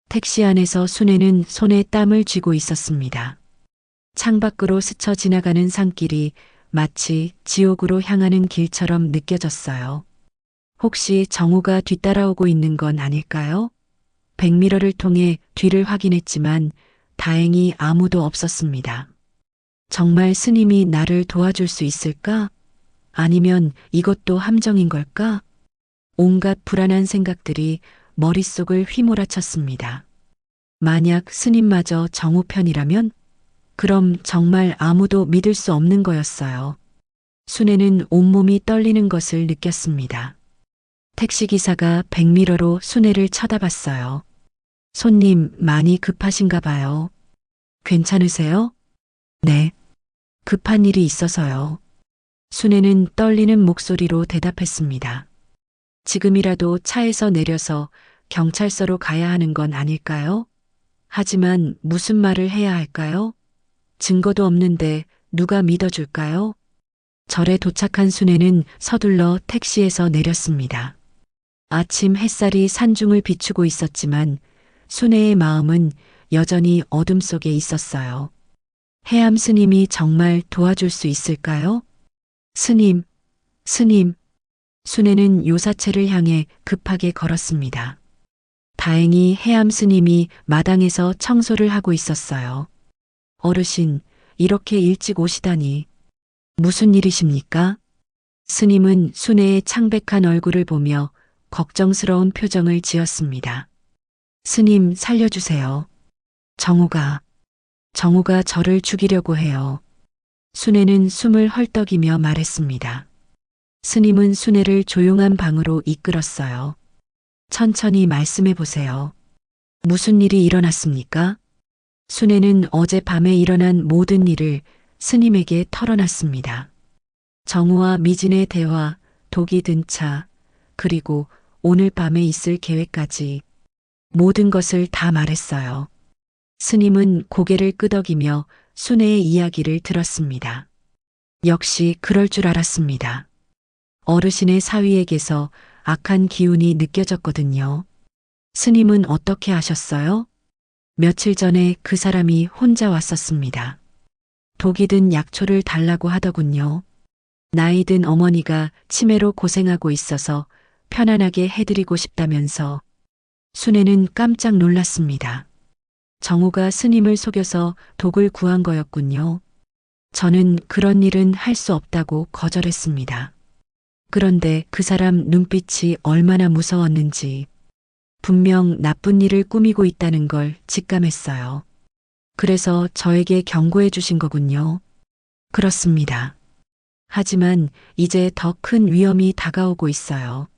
택시 안에서 순애는 손에 땀을 쥐고 있었습니다. 창밖으로 스쳐 지나가는 산길이 마치 지옥으로 향하는 길처럼 느껴졌어요. 혹시 정우가 뒤따라오고 있는 건 아닐까요? 백미러를 통해 뒤를 확인했지만 다행히 아무도 없었습니다. 정말 스님이 나를 도와줄 수 있을까? 아니면 이것도 함정인 걸까? 온갖 불안한 생각들이 머릿속을 휘몰아쳤습니다. 만약 스님마저 정우 편이라면? 그럼 정말 아무도 믿을 수 없는 거였어요. 순애는 온몸이 떨리는 것을 느꼈습니다. 택시기사가 백미러로 순애를 쳐다봤어요. 손님, 많이 급하신가 봐요. 괜찮으세요? 네. 급한 일이 있어서요. 순애는 떨리는 목소리로 대답했습니다. 지금이라도 차에서 내려서 경찰서로 가야 하는 건 아닐까요? 하지만 무슨 말을 해야 할까요? 증거도 없는데 누가 믿어줄까요? 절에 도착한 순애는 서둘러 택시에서 내렸습니다. 아침 햇살이 산중을 비추고 있었지만 순애의 마음은 여전히 어둠 속에 있었어요. 해암 스님이 정말 도와줄 수 있을까요? 스님, 스님. 순애는 요사체를 향해 급하게 걸었습니다. 다행히 해암 스님이 마당에서 청소를 하고 있었어요. 어르신, 이렇게 일찍 오시다니. 무슨 일이십니까? 스님은 순애의 창백한 얼굴을 보며 걱정스러운 표정을 지었습니다. 스님, 살려주세요. 정우가 저를 죽이려고 해요. 순애는 숨을 헐떡이며 말했습니다. 스님은 순애를 조용한 방으로 이끌었어요. 천천히 말씀해 보세요. 무슨 일이 일어났습니까? 순애는 어젯밤에 일어난 모든 일을 스님에게 털어놨습니다. 정우와 미진의 대화, 독이 든 차, 그리고 오늘 밤에 있을 계획까지 모든 것을 다 말했어요. 스님은 고개를 끄덕이며 순애의 이야기를 들었습니다. 역시 그럴 줄 알았습니다. 어르신의 사위에게서 악한 기운이 느껴졌거든요. 스님은 어떻게 아셨어요? 며칠 전에 그 사람이 혼자 왔었습니다. 독이 든 약초를 달라고 하더군요. 나이 든 어머니가 치매로 고생하고 있어서 편안하게 해드리고 싶다면서. 순애는 깜짝 놀랐습니다. 정우가 스님을 속여서 독을 구한 거였군요. 저는 그런 일은 할 수 없다고 거절했습니다. 그런데 그 사람 눈빛이 얼마나 무서웠는지 분명 나쁜 일을 꾸미고 있다는 걸 직감했어요. 그래서 저에게 경고해 주신 거군요. 그렇습니다. 하지만 이제 더 큰 위험이 다가오고 있어요.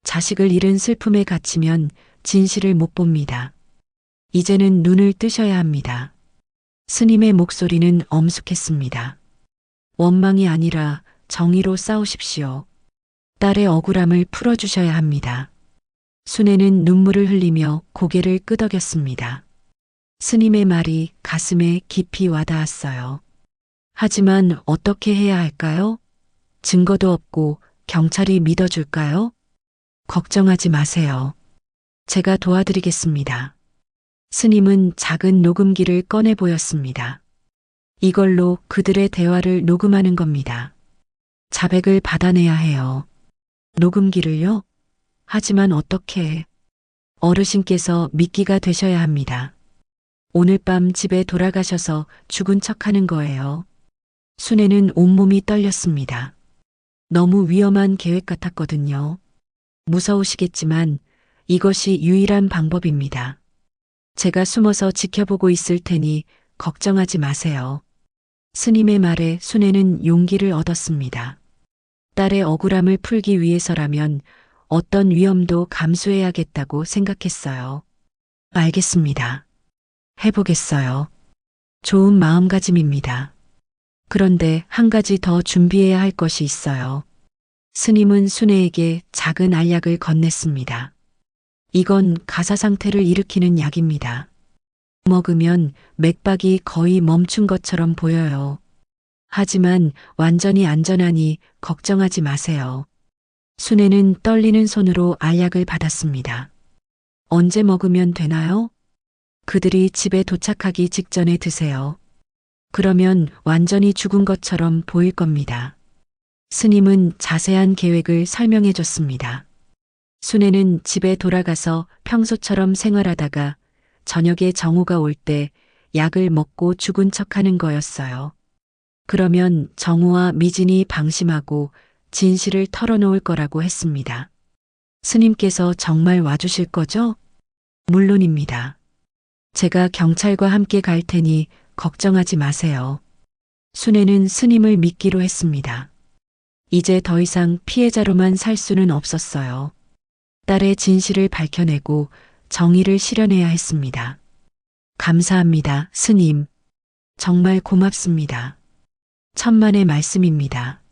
자식을 잃은 슬픔에 갇히면 진실을 못 봅니다. 이제는 눈을 뜨셔야 합니다. 스님의 목소리는 엄숙했습니다. 원망이 아니라 정의로 싸우십시오. 딸의 억울함을 풀어주셔야 합니다. 순애는 눈물을 흘리며 고개를 끄덕였습니다. 스님의 말이 가슴에 깊이 와닿았어요. 하지만 어떻게 해야 할까요? 증거도 없고 경찰이 믿어줄까요? 걱정하지 마세요. 제가 도와드리겠습니다. 스님은 작은 녹음기를 꺼내 보였습니다. 이걸로 그들의 대화를 녹음하는 겁니다. 자백을 받아내야 해요. 녹음기를요? 하지만 어떻게? 어르신께서 미끼가 되셔야 합니다. 오늘 밤 집에 돌아가셔서 죽은 척 하는 거예요. 순애는 온몸이 떨렸습니다. 너무 위험한 계획 같았거든요. 무서우시겠지만 이것이 유일한 방법입니다. 제가 숨어서 지켜보고 있을 테니 걱정하지 마세요. 스님의 말에 순애는 용기를 얻었습니다. 딸의 억울함을 풀기 위해서라면 어떤 위험도 감수해야겠다고 생각했어요. 알겠습니다. 해보겠어요. 좋은 마음가짐입니다. 그런데 한 가지 더 준비해야 할 것이 있어요. 스님은 순애에게 작은 알약을 건넸습니다. 이건 가사 상태를 일으키는 약입니다. 먹으면 맥박이 거의 멈춘 것처럼 보여요. 하지만 완전히 안전하니 걱정하지 마세요. 순애는 떨리는 손으로 알약을 받았습니다. 언제 먹으면 되나요? 그들이 집에 도착하기 직전에 드세요. 그러면 완전히 죽은 것처럼 보일 겁니다. 스님은 자세한 계획을 설명해 줬습니다. 순애는 집에 돌아가서 평소처럼 생활하다가 저녁에 정우가 올 때 약을 먹고 죽은 척하는 거였어요. 그러면 정우와 미진이 방심하고 진실을 털어놓을 거라고 했습니다. 스님께서 정말 와주실 거죠? 물론입니다. 제가 경찰과 함께 갈 테니 걱정하지 마세요. 순애는 스님을 믿기로 했습니다. 이제 더 이상 피해자로만 살 수는 없었어요. 딸의 진실을 밝혀내고 정의를 실현해야 했습니다. 감사합니다, 스님. 정말 고맙습니다. 천만의 말씀입니다.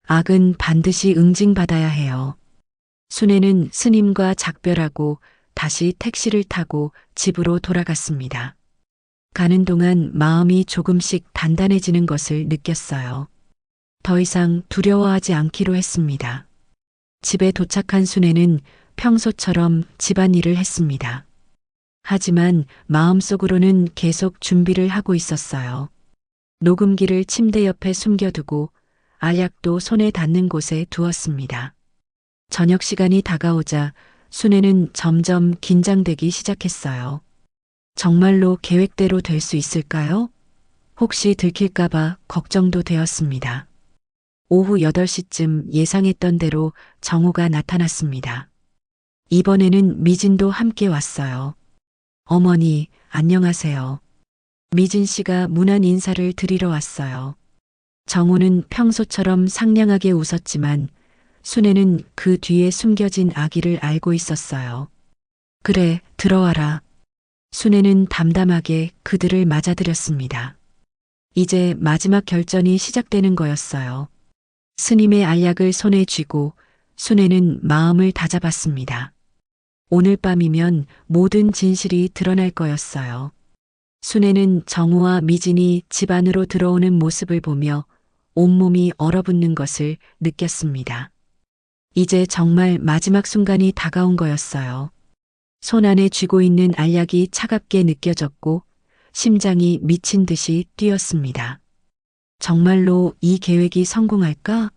악은 반드시 응징받아야 해요. 순애는 스님과 작별하고 다시 택시를 타고 집으로 돌아갔습니다. 가는 동안 마음이 조금씩 단단해지는 것을 느꼈어요. 더 이상 두려워하지 않기로 했습니다. 집에 도착한 순애는 평소처럼 집안일을 했습니다. 하지만 마음속으로는 계속 준비를 하고 있었어요. 녹음기를 침대 옆에 숨겨두고 알약도 손에 닿는 곳에 두었습니다. 저녁 시간이 다가오자 순애는 점점 긴장되기 시작했어요. 정말로 계획대로 될 수 있을까요? 혹시 들킬까봐 걱정도 되었습니다. 오후 8시쯤 예상했던 대로 정우가 나타났습니다. 이번에는 미진도 함께 왔어요. 어머니, 안녕하세요. 미진 씨가 문안 인사를 드리러 왔어요. 정우는 평소처럼 상냥하게 웃었지만 순애는 그 뒤에 숨겨진 악의를 알고 있었어요. 그래, 들어와라. 순애는 담담하게 그들을 맞아들였습니다. 이제 마지막 결전이 시작되는 거였어요. 스님의 알약을 손에 쥐고 순애는 마음을 다잡았습니다. 오늘 밤이면 모든 진실이 드러날 거였어요. 순애는 정우와 미진이 집 안으로 들어오는 모습을 보며 온몸이 얼어붙는 것을 느꼈습니다. 이제 정말 마지막 순간이 다가온 거였어요. 손 안에 쥐고 있는 알약이 차갑게 느껴졌고 심장이 미친 듯이 뛰었습니다. 정말로 이 계획이 성공할까?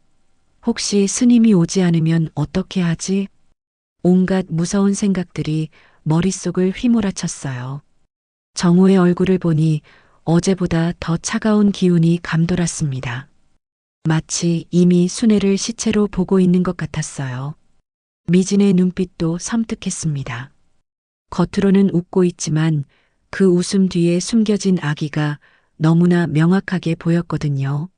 혹시 스님이 오지 않으면 어떻게 하지? 온갖 무서운 생각들이 머릿속을 휘몰아쳤어요. 정우의 얼굴을 보니 어제보다 더 차가운 기운이 감돌았습니다. 마치 이미 순애를 시체로 보고 있는 것 같았어요. 미진의 눈빛도 섬뜩했습니다. 겉으로는 웃고 있지만 그 웃음 뒤에 숨겨진 악의가 너무나 명확하게 보였거든요.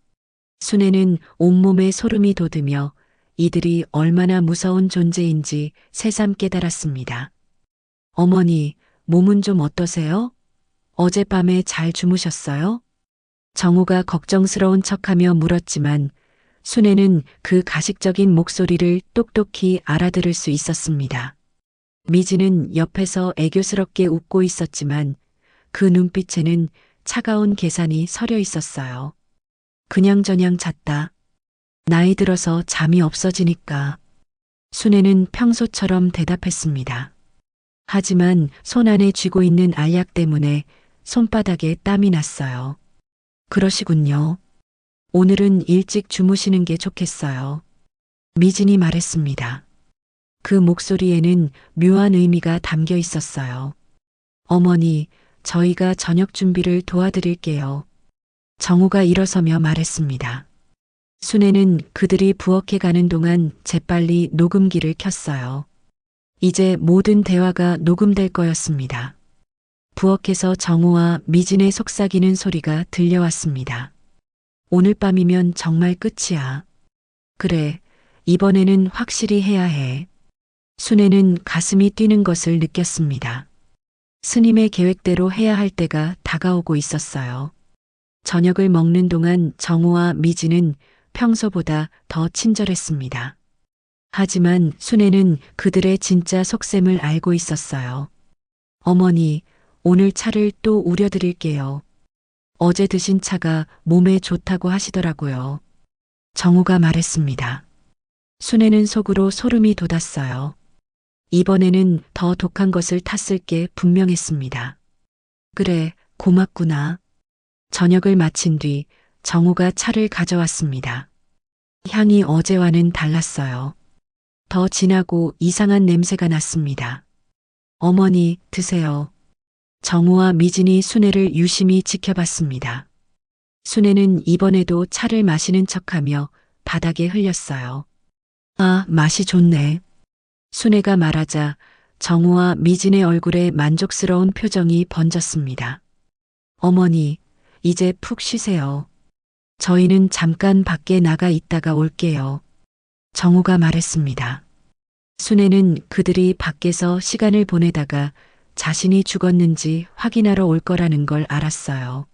순애는 온몸에 소름이 돋으며 이들이 얼마나 무서운 존재인지 새삼 깨달았습니다. 어머니, 몸은 좀 어떠세요? 어젯밤에 잘 주무셨어요? 정우가 걱정스러운 척하며 물었지만 순애는 그 가식적인 목소리를 똑똑히 알아들을 수 있었습니다. 미지는 옆에서 애교스럽게 웃고 있었지만 그 눈빛에는 차가운 계산이 서려 있었어요. 그냥저냥 잤다. 나이 들어서 잠이 없어지니까. 순애는 평소처럼 대답했습니다. 하지만 손 안에 쥐고 있는 알약 때문에 손바닥에 땀이 났어요. 그러시군요. 오늘은 일찍 주무시는 게 좋겠어요. 미진이 말했습니다. 그 목소리에는 묘한 의미가 담겨 있었어요. 어머니, 저희가 저녁 준비를 도와드릴게요. 정우가 일어서며 말했습니다. 순애는 그들이 부엌에 가는 동안 재빨리 녹음기를 켰어요. 이제 모든 대화가 녹음될 거였습니다. 부엌에서 정우와 미진의 속삭이는 소리가 들려왔습니다. 오늘 밤이면 정말 끝이야. 그래, 이번에는 확실히 해야 해. 순애는 가슴이 뛰는 것을 느꼈습니다. 스님의 계획대로 해야 할 때가 다가오고 있었어요. 저녁을 먹는 동안 정우와 미진은 평소보다 더 친절했습니다. 하지만 순애는 그들의 진짜 속셈을 알고 있었어요. 어머니, 오늘 차를 또 우려드릴게요. 어제 드신 차가 몸에 좋다고 하시더라고요. 정우가 말했습니다. 순애는 속으로 소름이 돋았어요. 이번에는 더 독한 것을 탔을 게 분명했습니다. 그래, 고맙구나. 저녁을 마친 뒤 정우가 차를 가져왔습니다. 향이 어제와는 달랐어요. 더 진하고 이상한 냄새가 났습니다. 어머니, 드세요. 정우와 미진이 순애를 유심히 지켜봤습니다. 순애는 이번에도 차를 마시는 척하며 바닥에 흘렸어요. 아, 맛이 좋네. 순애가 말하자 정우와 미진의 얼굴에 만족스러운 표정이 번졌습니다. 어머니, 이제 푹 쉬세요. 저희는 잠깐 밖에 나가 있다가 올게요. 정우가 말했습니다. 순애는 그들이 밖에서 시간을 보내다가 자신이 죽었는지 확인하러 올 거라는 걸 알았어요.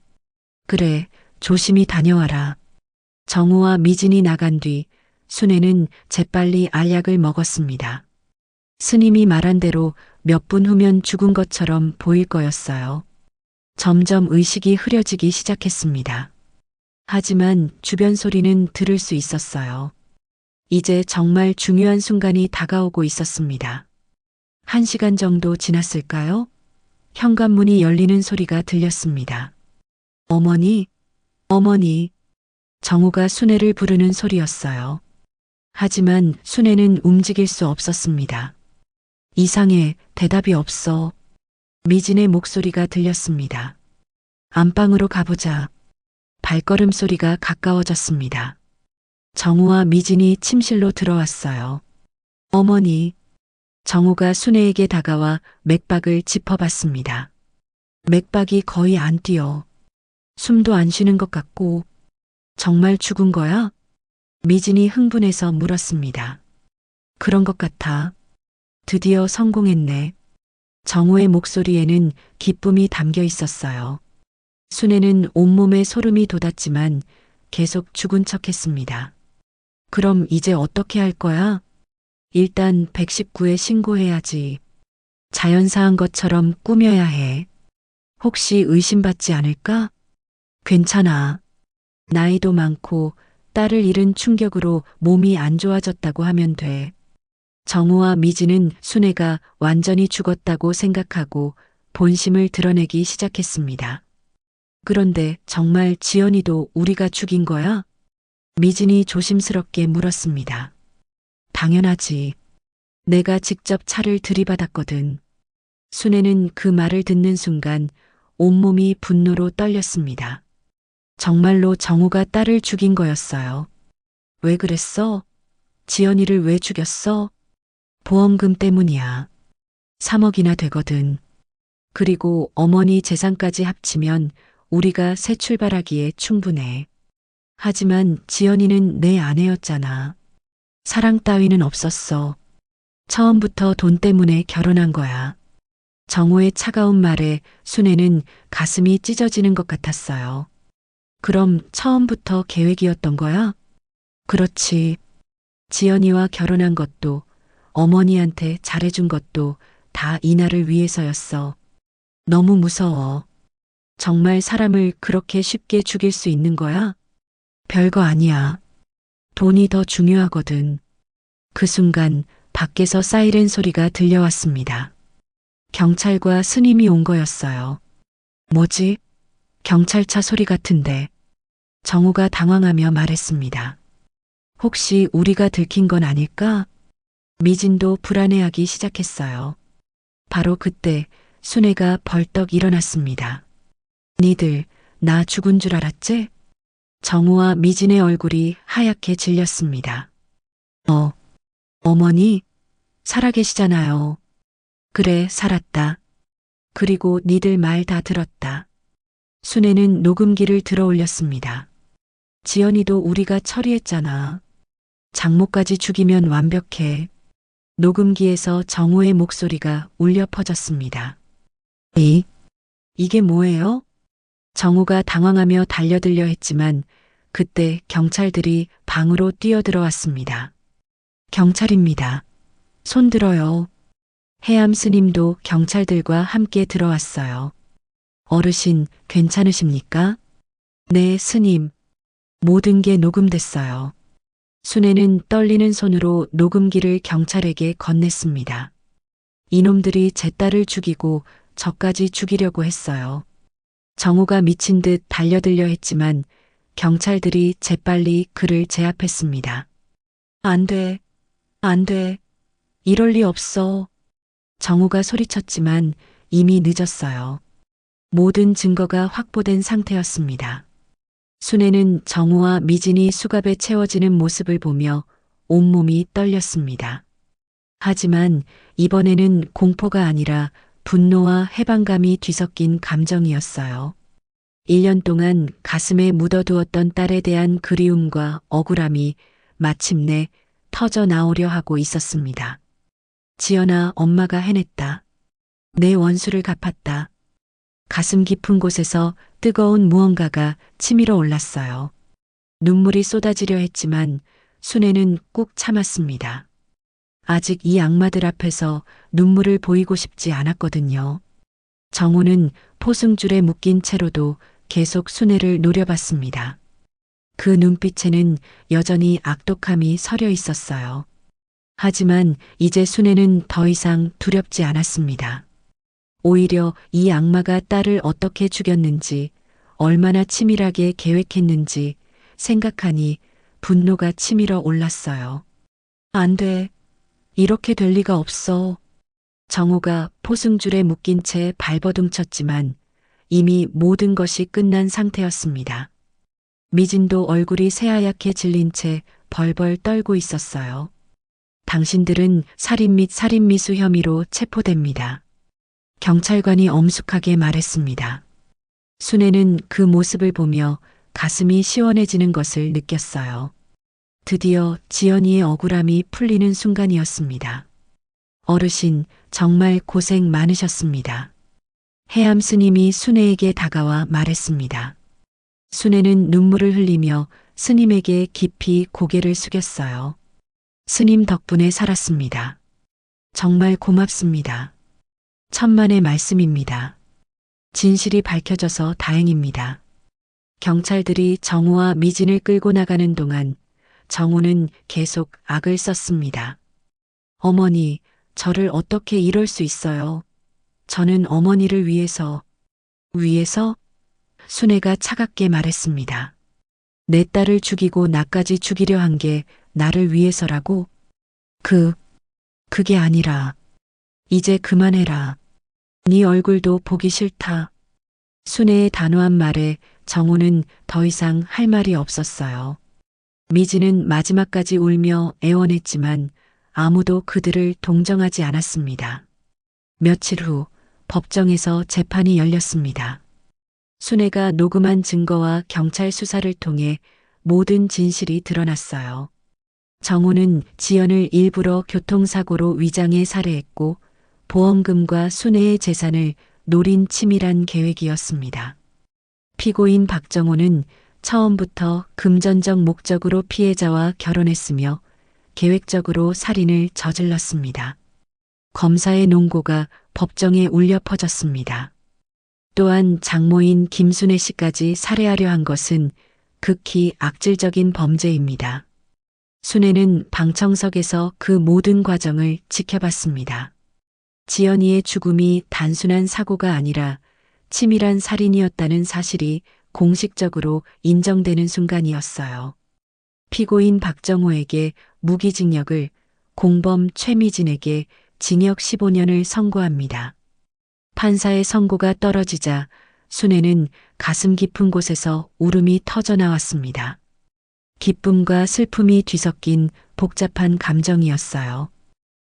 그래, 조심히 다녀와라. 정우와 미진이 나간 뒤 순애는 재빨리 알약을 먹었습니다. 스님이 말한 대로 몇 분 후면 죽은 것처럼 보일 거였어요. 점점 의식이 흐려지기 시작했습니다. 하지만 주변 소리는 들을 수 있었어요. 이제 정말 중요한 순간이 다가오고 있었습니다. 1시간 정도 지났을까요? 현관문이 열리는 소리가 들렸습니다. 어머니, 어머니. 정우가 순애를 부르는 소리였어요. 하지만 순애는 움직일 수 없었습니다. 이상해, 대답이 없어. 미진의 목소리가 들렸습니다. 안방으로 가보자. 발걸음 소리가 가까워졌습니다. 정우와 미진이 침실로 들어왔어요. 어머니. 정우가 순애에게 다가와 맥박을 짚어봤습니다. 맥박이 거의 안 뛰어. 숨도 안 쉬는 것 같고. 정말 죽은 거야? 미진이 흥분해서 물었습니다. 그런 것 같아. 드디어 성공했네. 정우의 목소리에는 기쁨이 담겨 있었어요. 순애는 온몸에 소름이 돋았지만 계속 죽은 척했습니다. 그럼 이제 어떻게 할 거야? 일단 119에 신고해야지. 자연사한 것처럼 꾸며야 해. 혹시 의심받지 않을까? 괜찮아. 나이도 많고 딸을 잃은 충격으로 몸이 안 좋아졌다고 하면 돼. 정우와 미진은 순애가 완전히 죽었다고 생각하고 본심을 드러내기 시작했습니다. 그런데 정말 지연이도 우리가 죽인 거야? 미진이 조심스럽게 물었습니다. 당연하지. 내가 직접 차를 들이받았거든. 순애는 그 말을 듣는 순간 온몸이 분노로 떨렸습니다. 정말로 정우가 딸을 죽인 거였어요. 왜 그랬어? 지연이를 왜 죽였어? 보험금 때문이야. 3억이나 되거든. 그리고 어머니 재산까지 합치면 우리가 새 출발하기에 충분해. 하지만 지연이는 내 아내였잖아. 사랑 따위는 없었어. 처음부터 돈 때문에 결혼한 거야. 정호의 차가운 말에 순애는 가슴이 찢어지는 것 같았어요. 그럼 처음부터 계획이었던 거야? 그렇지. 지연이와 결혼한 것도 어머니한테 잘해준 것도 다 이날을 위해서였어. 너무 무서워. 정말 사람을 그렇게 쉽게 죽일 수 있는 거야? 별거 아니야. 돈이 더 중요하거든. 그 순간 밖에서 사이렌 소리가 들려왔습니다. 경찰과 스님이 온 거였어요. 뭐지? 경찰차 소리 같은데. 정우가 당황하며 말했습니다. 혹시 우리가 들킨 건 아닐까? 미진도 불안해하기 시작했어요. 바로 그때 순애가 벌떡 일어났습니다. 니들 나 죽은 줄 알았지? 정우와 미진의 얼굴이 하얗게 질렸습니다. 어머니, 살아계시잖아요. 그래, 살았다. 그리고 니들 말 다 들었다. 순애는 녹음기를 들어 올렸습니다. 지연이도 우리가 처리했잖아. 장모까지 죽이면 완벽해. 녹음기에서 정우의 목소리가 울려 퍼졌습니다. 이게 뭐예요? 정우가 당황하며 달려들려 했지만 그때 경찰들이 방으로 뛰어들어왔습니다. 경찰입니다. 손 들어요. 해암 스님도 경찰들과 함께 들어왔어요. 어르신, 괜찮으십니까? 네, 스님. 모든 게 녹음됐어요. 순애는 떨리는 손으로 녹음기를 경찰에게 건넸습니다. 이놈들이 제 딸을 죽이고 저까지 죽이려고 했어요. 정우가 미친 듯 달려들려 했지만 경찰들이 재빨리 그를 제압했습니다. 안 돼, 안 돼. 이럴 리 없어. 정우가 소리쳤지만 이미 늦었어요. 모든 증거가 확보된 상태였습니다. 순애는 정우와 미진이 수갑에 채워지는 모습을 보며 온몸이 떨렸습니다. 하지만 이번에는 공포가 아니라 분노와 해방감이 뒤섞인 감정이었어요. 1년 동안 가슴에 묻어두었던 딸에 대한 그리움과 억울함이 마침내 터져 나오려 하고 있었습니다. 지연아, 엄마가 해냈다. 내 원수를 갚았다. 가슴 깊은 곳에서 뜨거운 무언가가 치밀어 올랐어요. 눈물이 쏟아지려 했지만 순애는 꾹 참았습니다. 아직 이 악마들 앞에서 눈물을 보이고 싶지 않았거든요. 정우는 포승줄에 묶인 채로도 계속 순애를 노려봤습니다. 그 눈빛에는 여전히 악독함이 서려 있었어요. 하지만 이제 순애는 더 이상 두렵지 않았습니다. 오히려 이 악마가 딸을 어떻게 죽였는지, 얼마나 치밀하게 계획했는지 생각하니 분노가 치밀어 올랐어요. 안 돼. 이렇게 될 리가 없어. 정우가 포승줄에 묶인 채 발버둥 쳤지만 이미 모든 것이 끝난 상태였습니다. 미진도 얼굴이 새하얗게 질린 채 벌벌 떨고 있었어요. 당신들은 살인 및 살인미수 혐의로 체포됩니다. 경찰관이 엄숙하게 말했습니다. 순애는 그 모습을 보며 가슴이 시원해지는 것을 느꼈어요. 드디어 지연이의 억울함이 풀리는 순간이었습니다. 어르신, 정말 고생 많으셨습니다. 해암 스님이 순애에게 다가와 말했습니다. 순애는 눈물을 흘리며 스님에게 깊이 고개를 숙였어요. 스님 덕분에 살았습니다. 정말 고맙습니다. 천만의 말씀입니다. 진실이 밝혀져서 다행입니다. 경찰들이 정우와 미진을 끌고 나가는 동안 정우는 계속 악을 썼습니다. 어머니, 저를 어떻게 이럴 수 있어요? 저는 어머니를 위해서. 순애가 차갑게 말했습니다. 내 딸을 죽이고 나까지 죽이려 한 게 나를 위해서라고? 그게 아니라. 이제 그만해라. 네 얼굴도 보기 싫다. 순애의 단호한 말에 정우는 더 이상 할 말이 없었어요. 미지는 마지막까지 울며 애원했지만 아무도 그들을 동정하지 않았습니다. 며칠 후 법정에서 재판이 열렸습니다. 순애가 녹음한 증거와 경찰 수사를 통해 모든 진실이 드러났어요. 정우는 지연을 일부러 교통사고로 위장해 살해했고 보험금과 순애의 재산을 노린 치밀한 계획이었습니다. 피고인 박정호는 처음부터 금전적 목적으로 피해자와 결혼했으며 계획적으로 살인을 저질렀습니다. 검사의 논고가 법정에 울려 퍼졌습니다. 또한 장모인 김순애 씨까지 살해하려 한 것은 극히 악질적인 범죄입니다. 순애는 방청석에서 그 모든 과정을 지켜봤습니다. 지연이의 죽음이 단순한 사고가 아니라 치밀한 살인이었다는 사실이 공식적으로 인정되는 순간이었어요. 피고인 박정호에게 무기징역을, 공범 최미진에게 징역 15년을 선고합니다. 판사의 선고가 떨어지자 순애는 가슴 깊은 곳에서 울음이 터져 나왔습니다. 기쁨과 슬픔이 뒤섞인 복잡한 감정이었어요.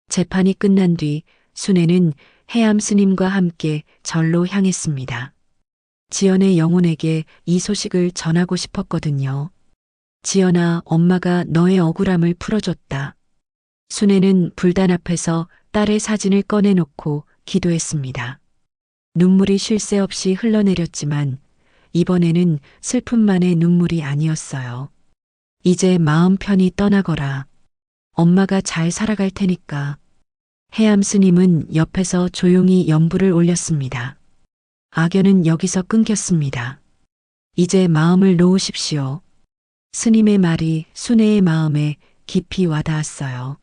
재판이 끝난 뒤 순애는 해암 스님과 함께 절로 향했습니다. 지연의 영혼에게 이 소식을 전하고 싶었거든요. 지연아, 엄마가 너의 억울함을 풀어줬다. 순애는 불단 앞에서 딸의 사진을 꺼내놓고 기도했습니다. 눈물이 쉴 새 없이 흘러내렸지만 이번에는 슬픔만의 눈물이 아니었어요. 이제 마음 편히 떠나거라. 엄마가 잘 살아갈 테니까. 해암 스님은 옆에서 조용히 연불을 올렸습니다. 악연은 여기서 끊겼습니다. 이제 마음을 놓으십시오. 스님의 말이 순애의 마음에 깊이 와닿았어요.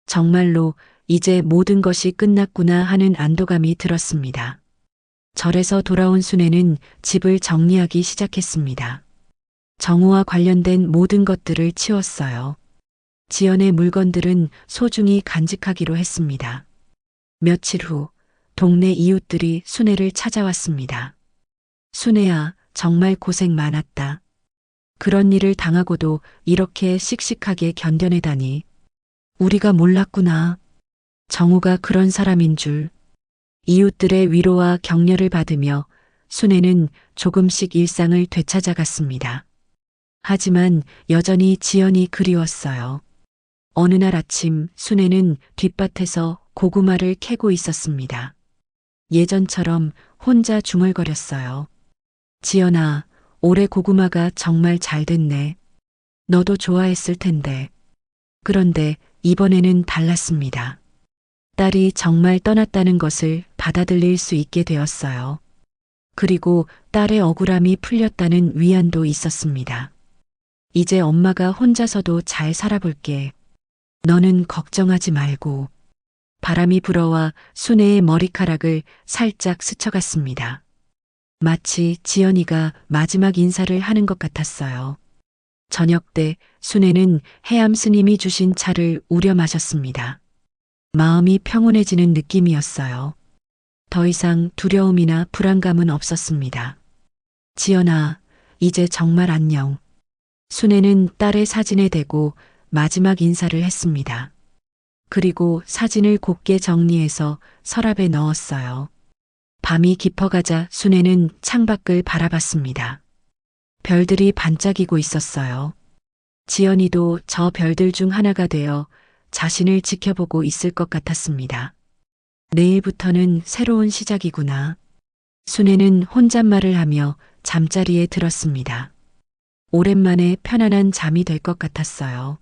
정말로 이제 모든 것이 끝났구나 하는 안도감이 들었습니다. 절에서 돌아온 순애는 집을 정리하기 시작했습니다. 정우와 관련된 모든 것들을 치웠어요. 지연의 물건들은 소중히 간직하기로 했습니다. 며칠 후 동네 이웃들이 순애를 찾아왔습니다. 순애야, 정말 고생 많았다. 그런 일을 당하고도 이렇게 씩씩하게 견뎌내다니. 우리가 몰랐구나. 정우가 그런 사람인 줄. 이웃들의 위로와 격려를 받으며 순애는 조금씩 일상을 되찾아갔습니다. 하지만 여전히 지연이 그리웠어요. 어느 날 아침 순애는 뒷밭에서 고구마를 캐고 있었습니다. 예전처럼 혼자 중얼거렸어요. 지연아, 올해 고구마가 정말 잘 됐네. 너도 좋아했을 텐데. 그런데 이번에는 달랐습니다. 딸이 정말 떠났다는 것을 받아들일 수 있게 되었어요. 그리고 딸의 억울함이 풀렸다는 위안도 있었습니다. 이제 엄마가 혼자서도 잘 살아볼게. 너는 걱정하지 말고. 바람이 불어와 순애의 머리카락을 살짝 스쳐갔습니다. 마치 지연이가 마지막 인사를 하는 것 같았어요. 저녁 때 순애는 해암 스님이 주신 차를 우려 마셨습니다. 마음이 평온해지는 느낌이었어요. 더 이상 두려움이나 불안감은 없었습니다. 지연아, 이제 정말 안녕. 순애는 딸의 사진에 대고 마지막 인사를 했습니다. 그리고 사진을 곱게 정리해서 서랍에 넣었어요. 밤이 깊어가자 순애는 창밖을 바라봤습니다. 별들이 반짝이고 있었어요. 지연이도 저 별들 중 하나가 되어 자신을 지켜보고 있을 것 같았습니다. 내일부터는 새로운 시작이구나. 순애는 혼잣말을 하며 잠자리에 들었습니다. 오랜만에 편안한 잠이 될 것 같았어요.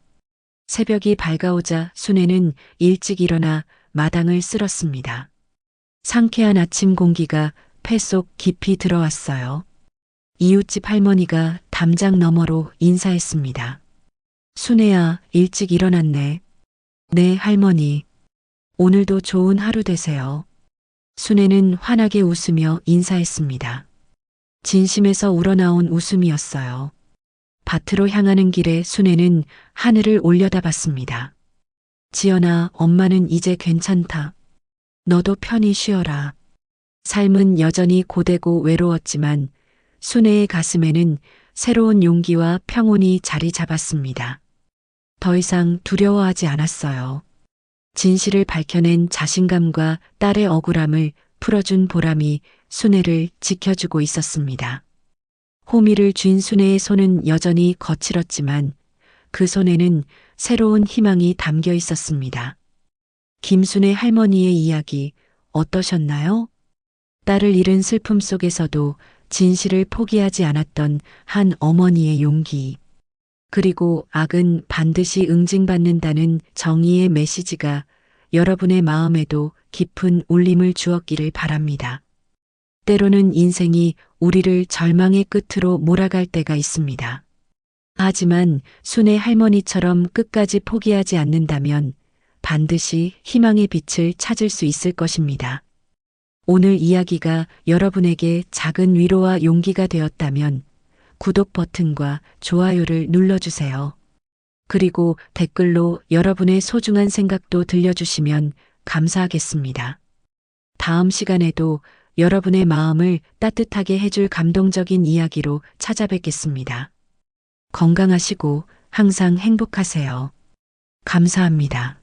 새벽이 밝아오자 순애는 일찍 일어나 마당을 쓸었습니다. 상쾌한 아침 공기가 폐 속 깊이 들어왔어요. 이웃집 할머니가 담장 너머로 인사했습니다. 순애야, 일찍 일어났네. 네, 할머니. 오늘도 좋은 하루 되세요. 순애는 환하게 웃으며 인사했습니다. 진심에서 우러나온 웃음이었어요. 밭으로 향하는 길에 순애는 하늘을 올려다봤습니다. 지연아, 엄마는 이제 괜찮다. 너도 편히 쉬어라. 삶은 여전히 고되고 외로웠지만 순애의 가슴에는 새로운 용기와 평온이 자리 잡았습니다. 더 이상 두려워하지 않았어요. 진실을 밝혀낸 자신감과 딸의 억울함을 풀어준 보람이 순애를 지켜주고 있었습니다. 호미를 쥔 순애의 손은 여전히 거칠었지만 그 손에는 새로운 희망이 담겨 있었습니다. 김순애 할머니의 이야기 어떠셨나요? 딸을 잃은 슬픔 속에서도 진실을 포기하지 않았던 한 어머니의 용기. 그리고 악은 반드시 응징받는다는 정의의 메시지가 여러분의 마음에도 깊은 울림을 주었기를 바랍니다. 때로는 인생이 우리를 절망의 끝으로 몰아갈 때가 있습니다. 하지만 순애 할머니처럼 끝까지 포기하지 않는다면 반드시 희망의 빛을 찾을 수 있을 것입니다. 오늘 이야기가 여러분에게 작은 위로와 용기가 되었다면 구독 버튼과 좋아요를 눌러주세요. 그리고 댓글로 여러분의 소중한 생각도 들려주시면 감사하겠습니다. 다음 시간에도 여러분의 마음을 따뜻하게 해줄 감동적인 이야기로 찾아뵙겠습니다. 건강하시고 항상 행복하세요. 감사합니다.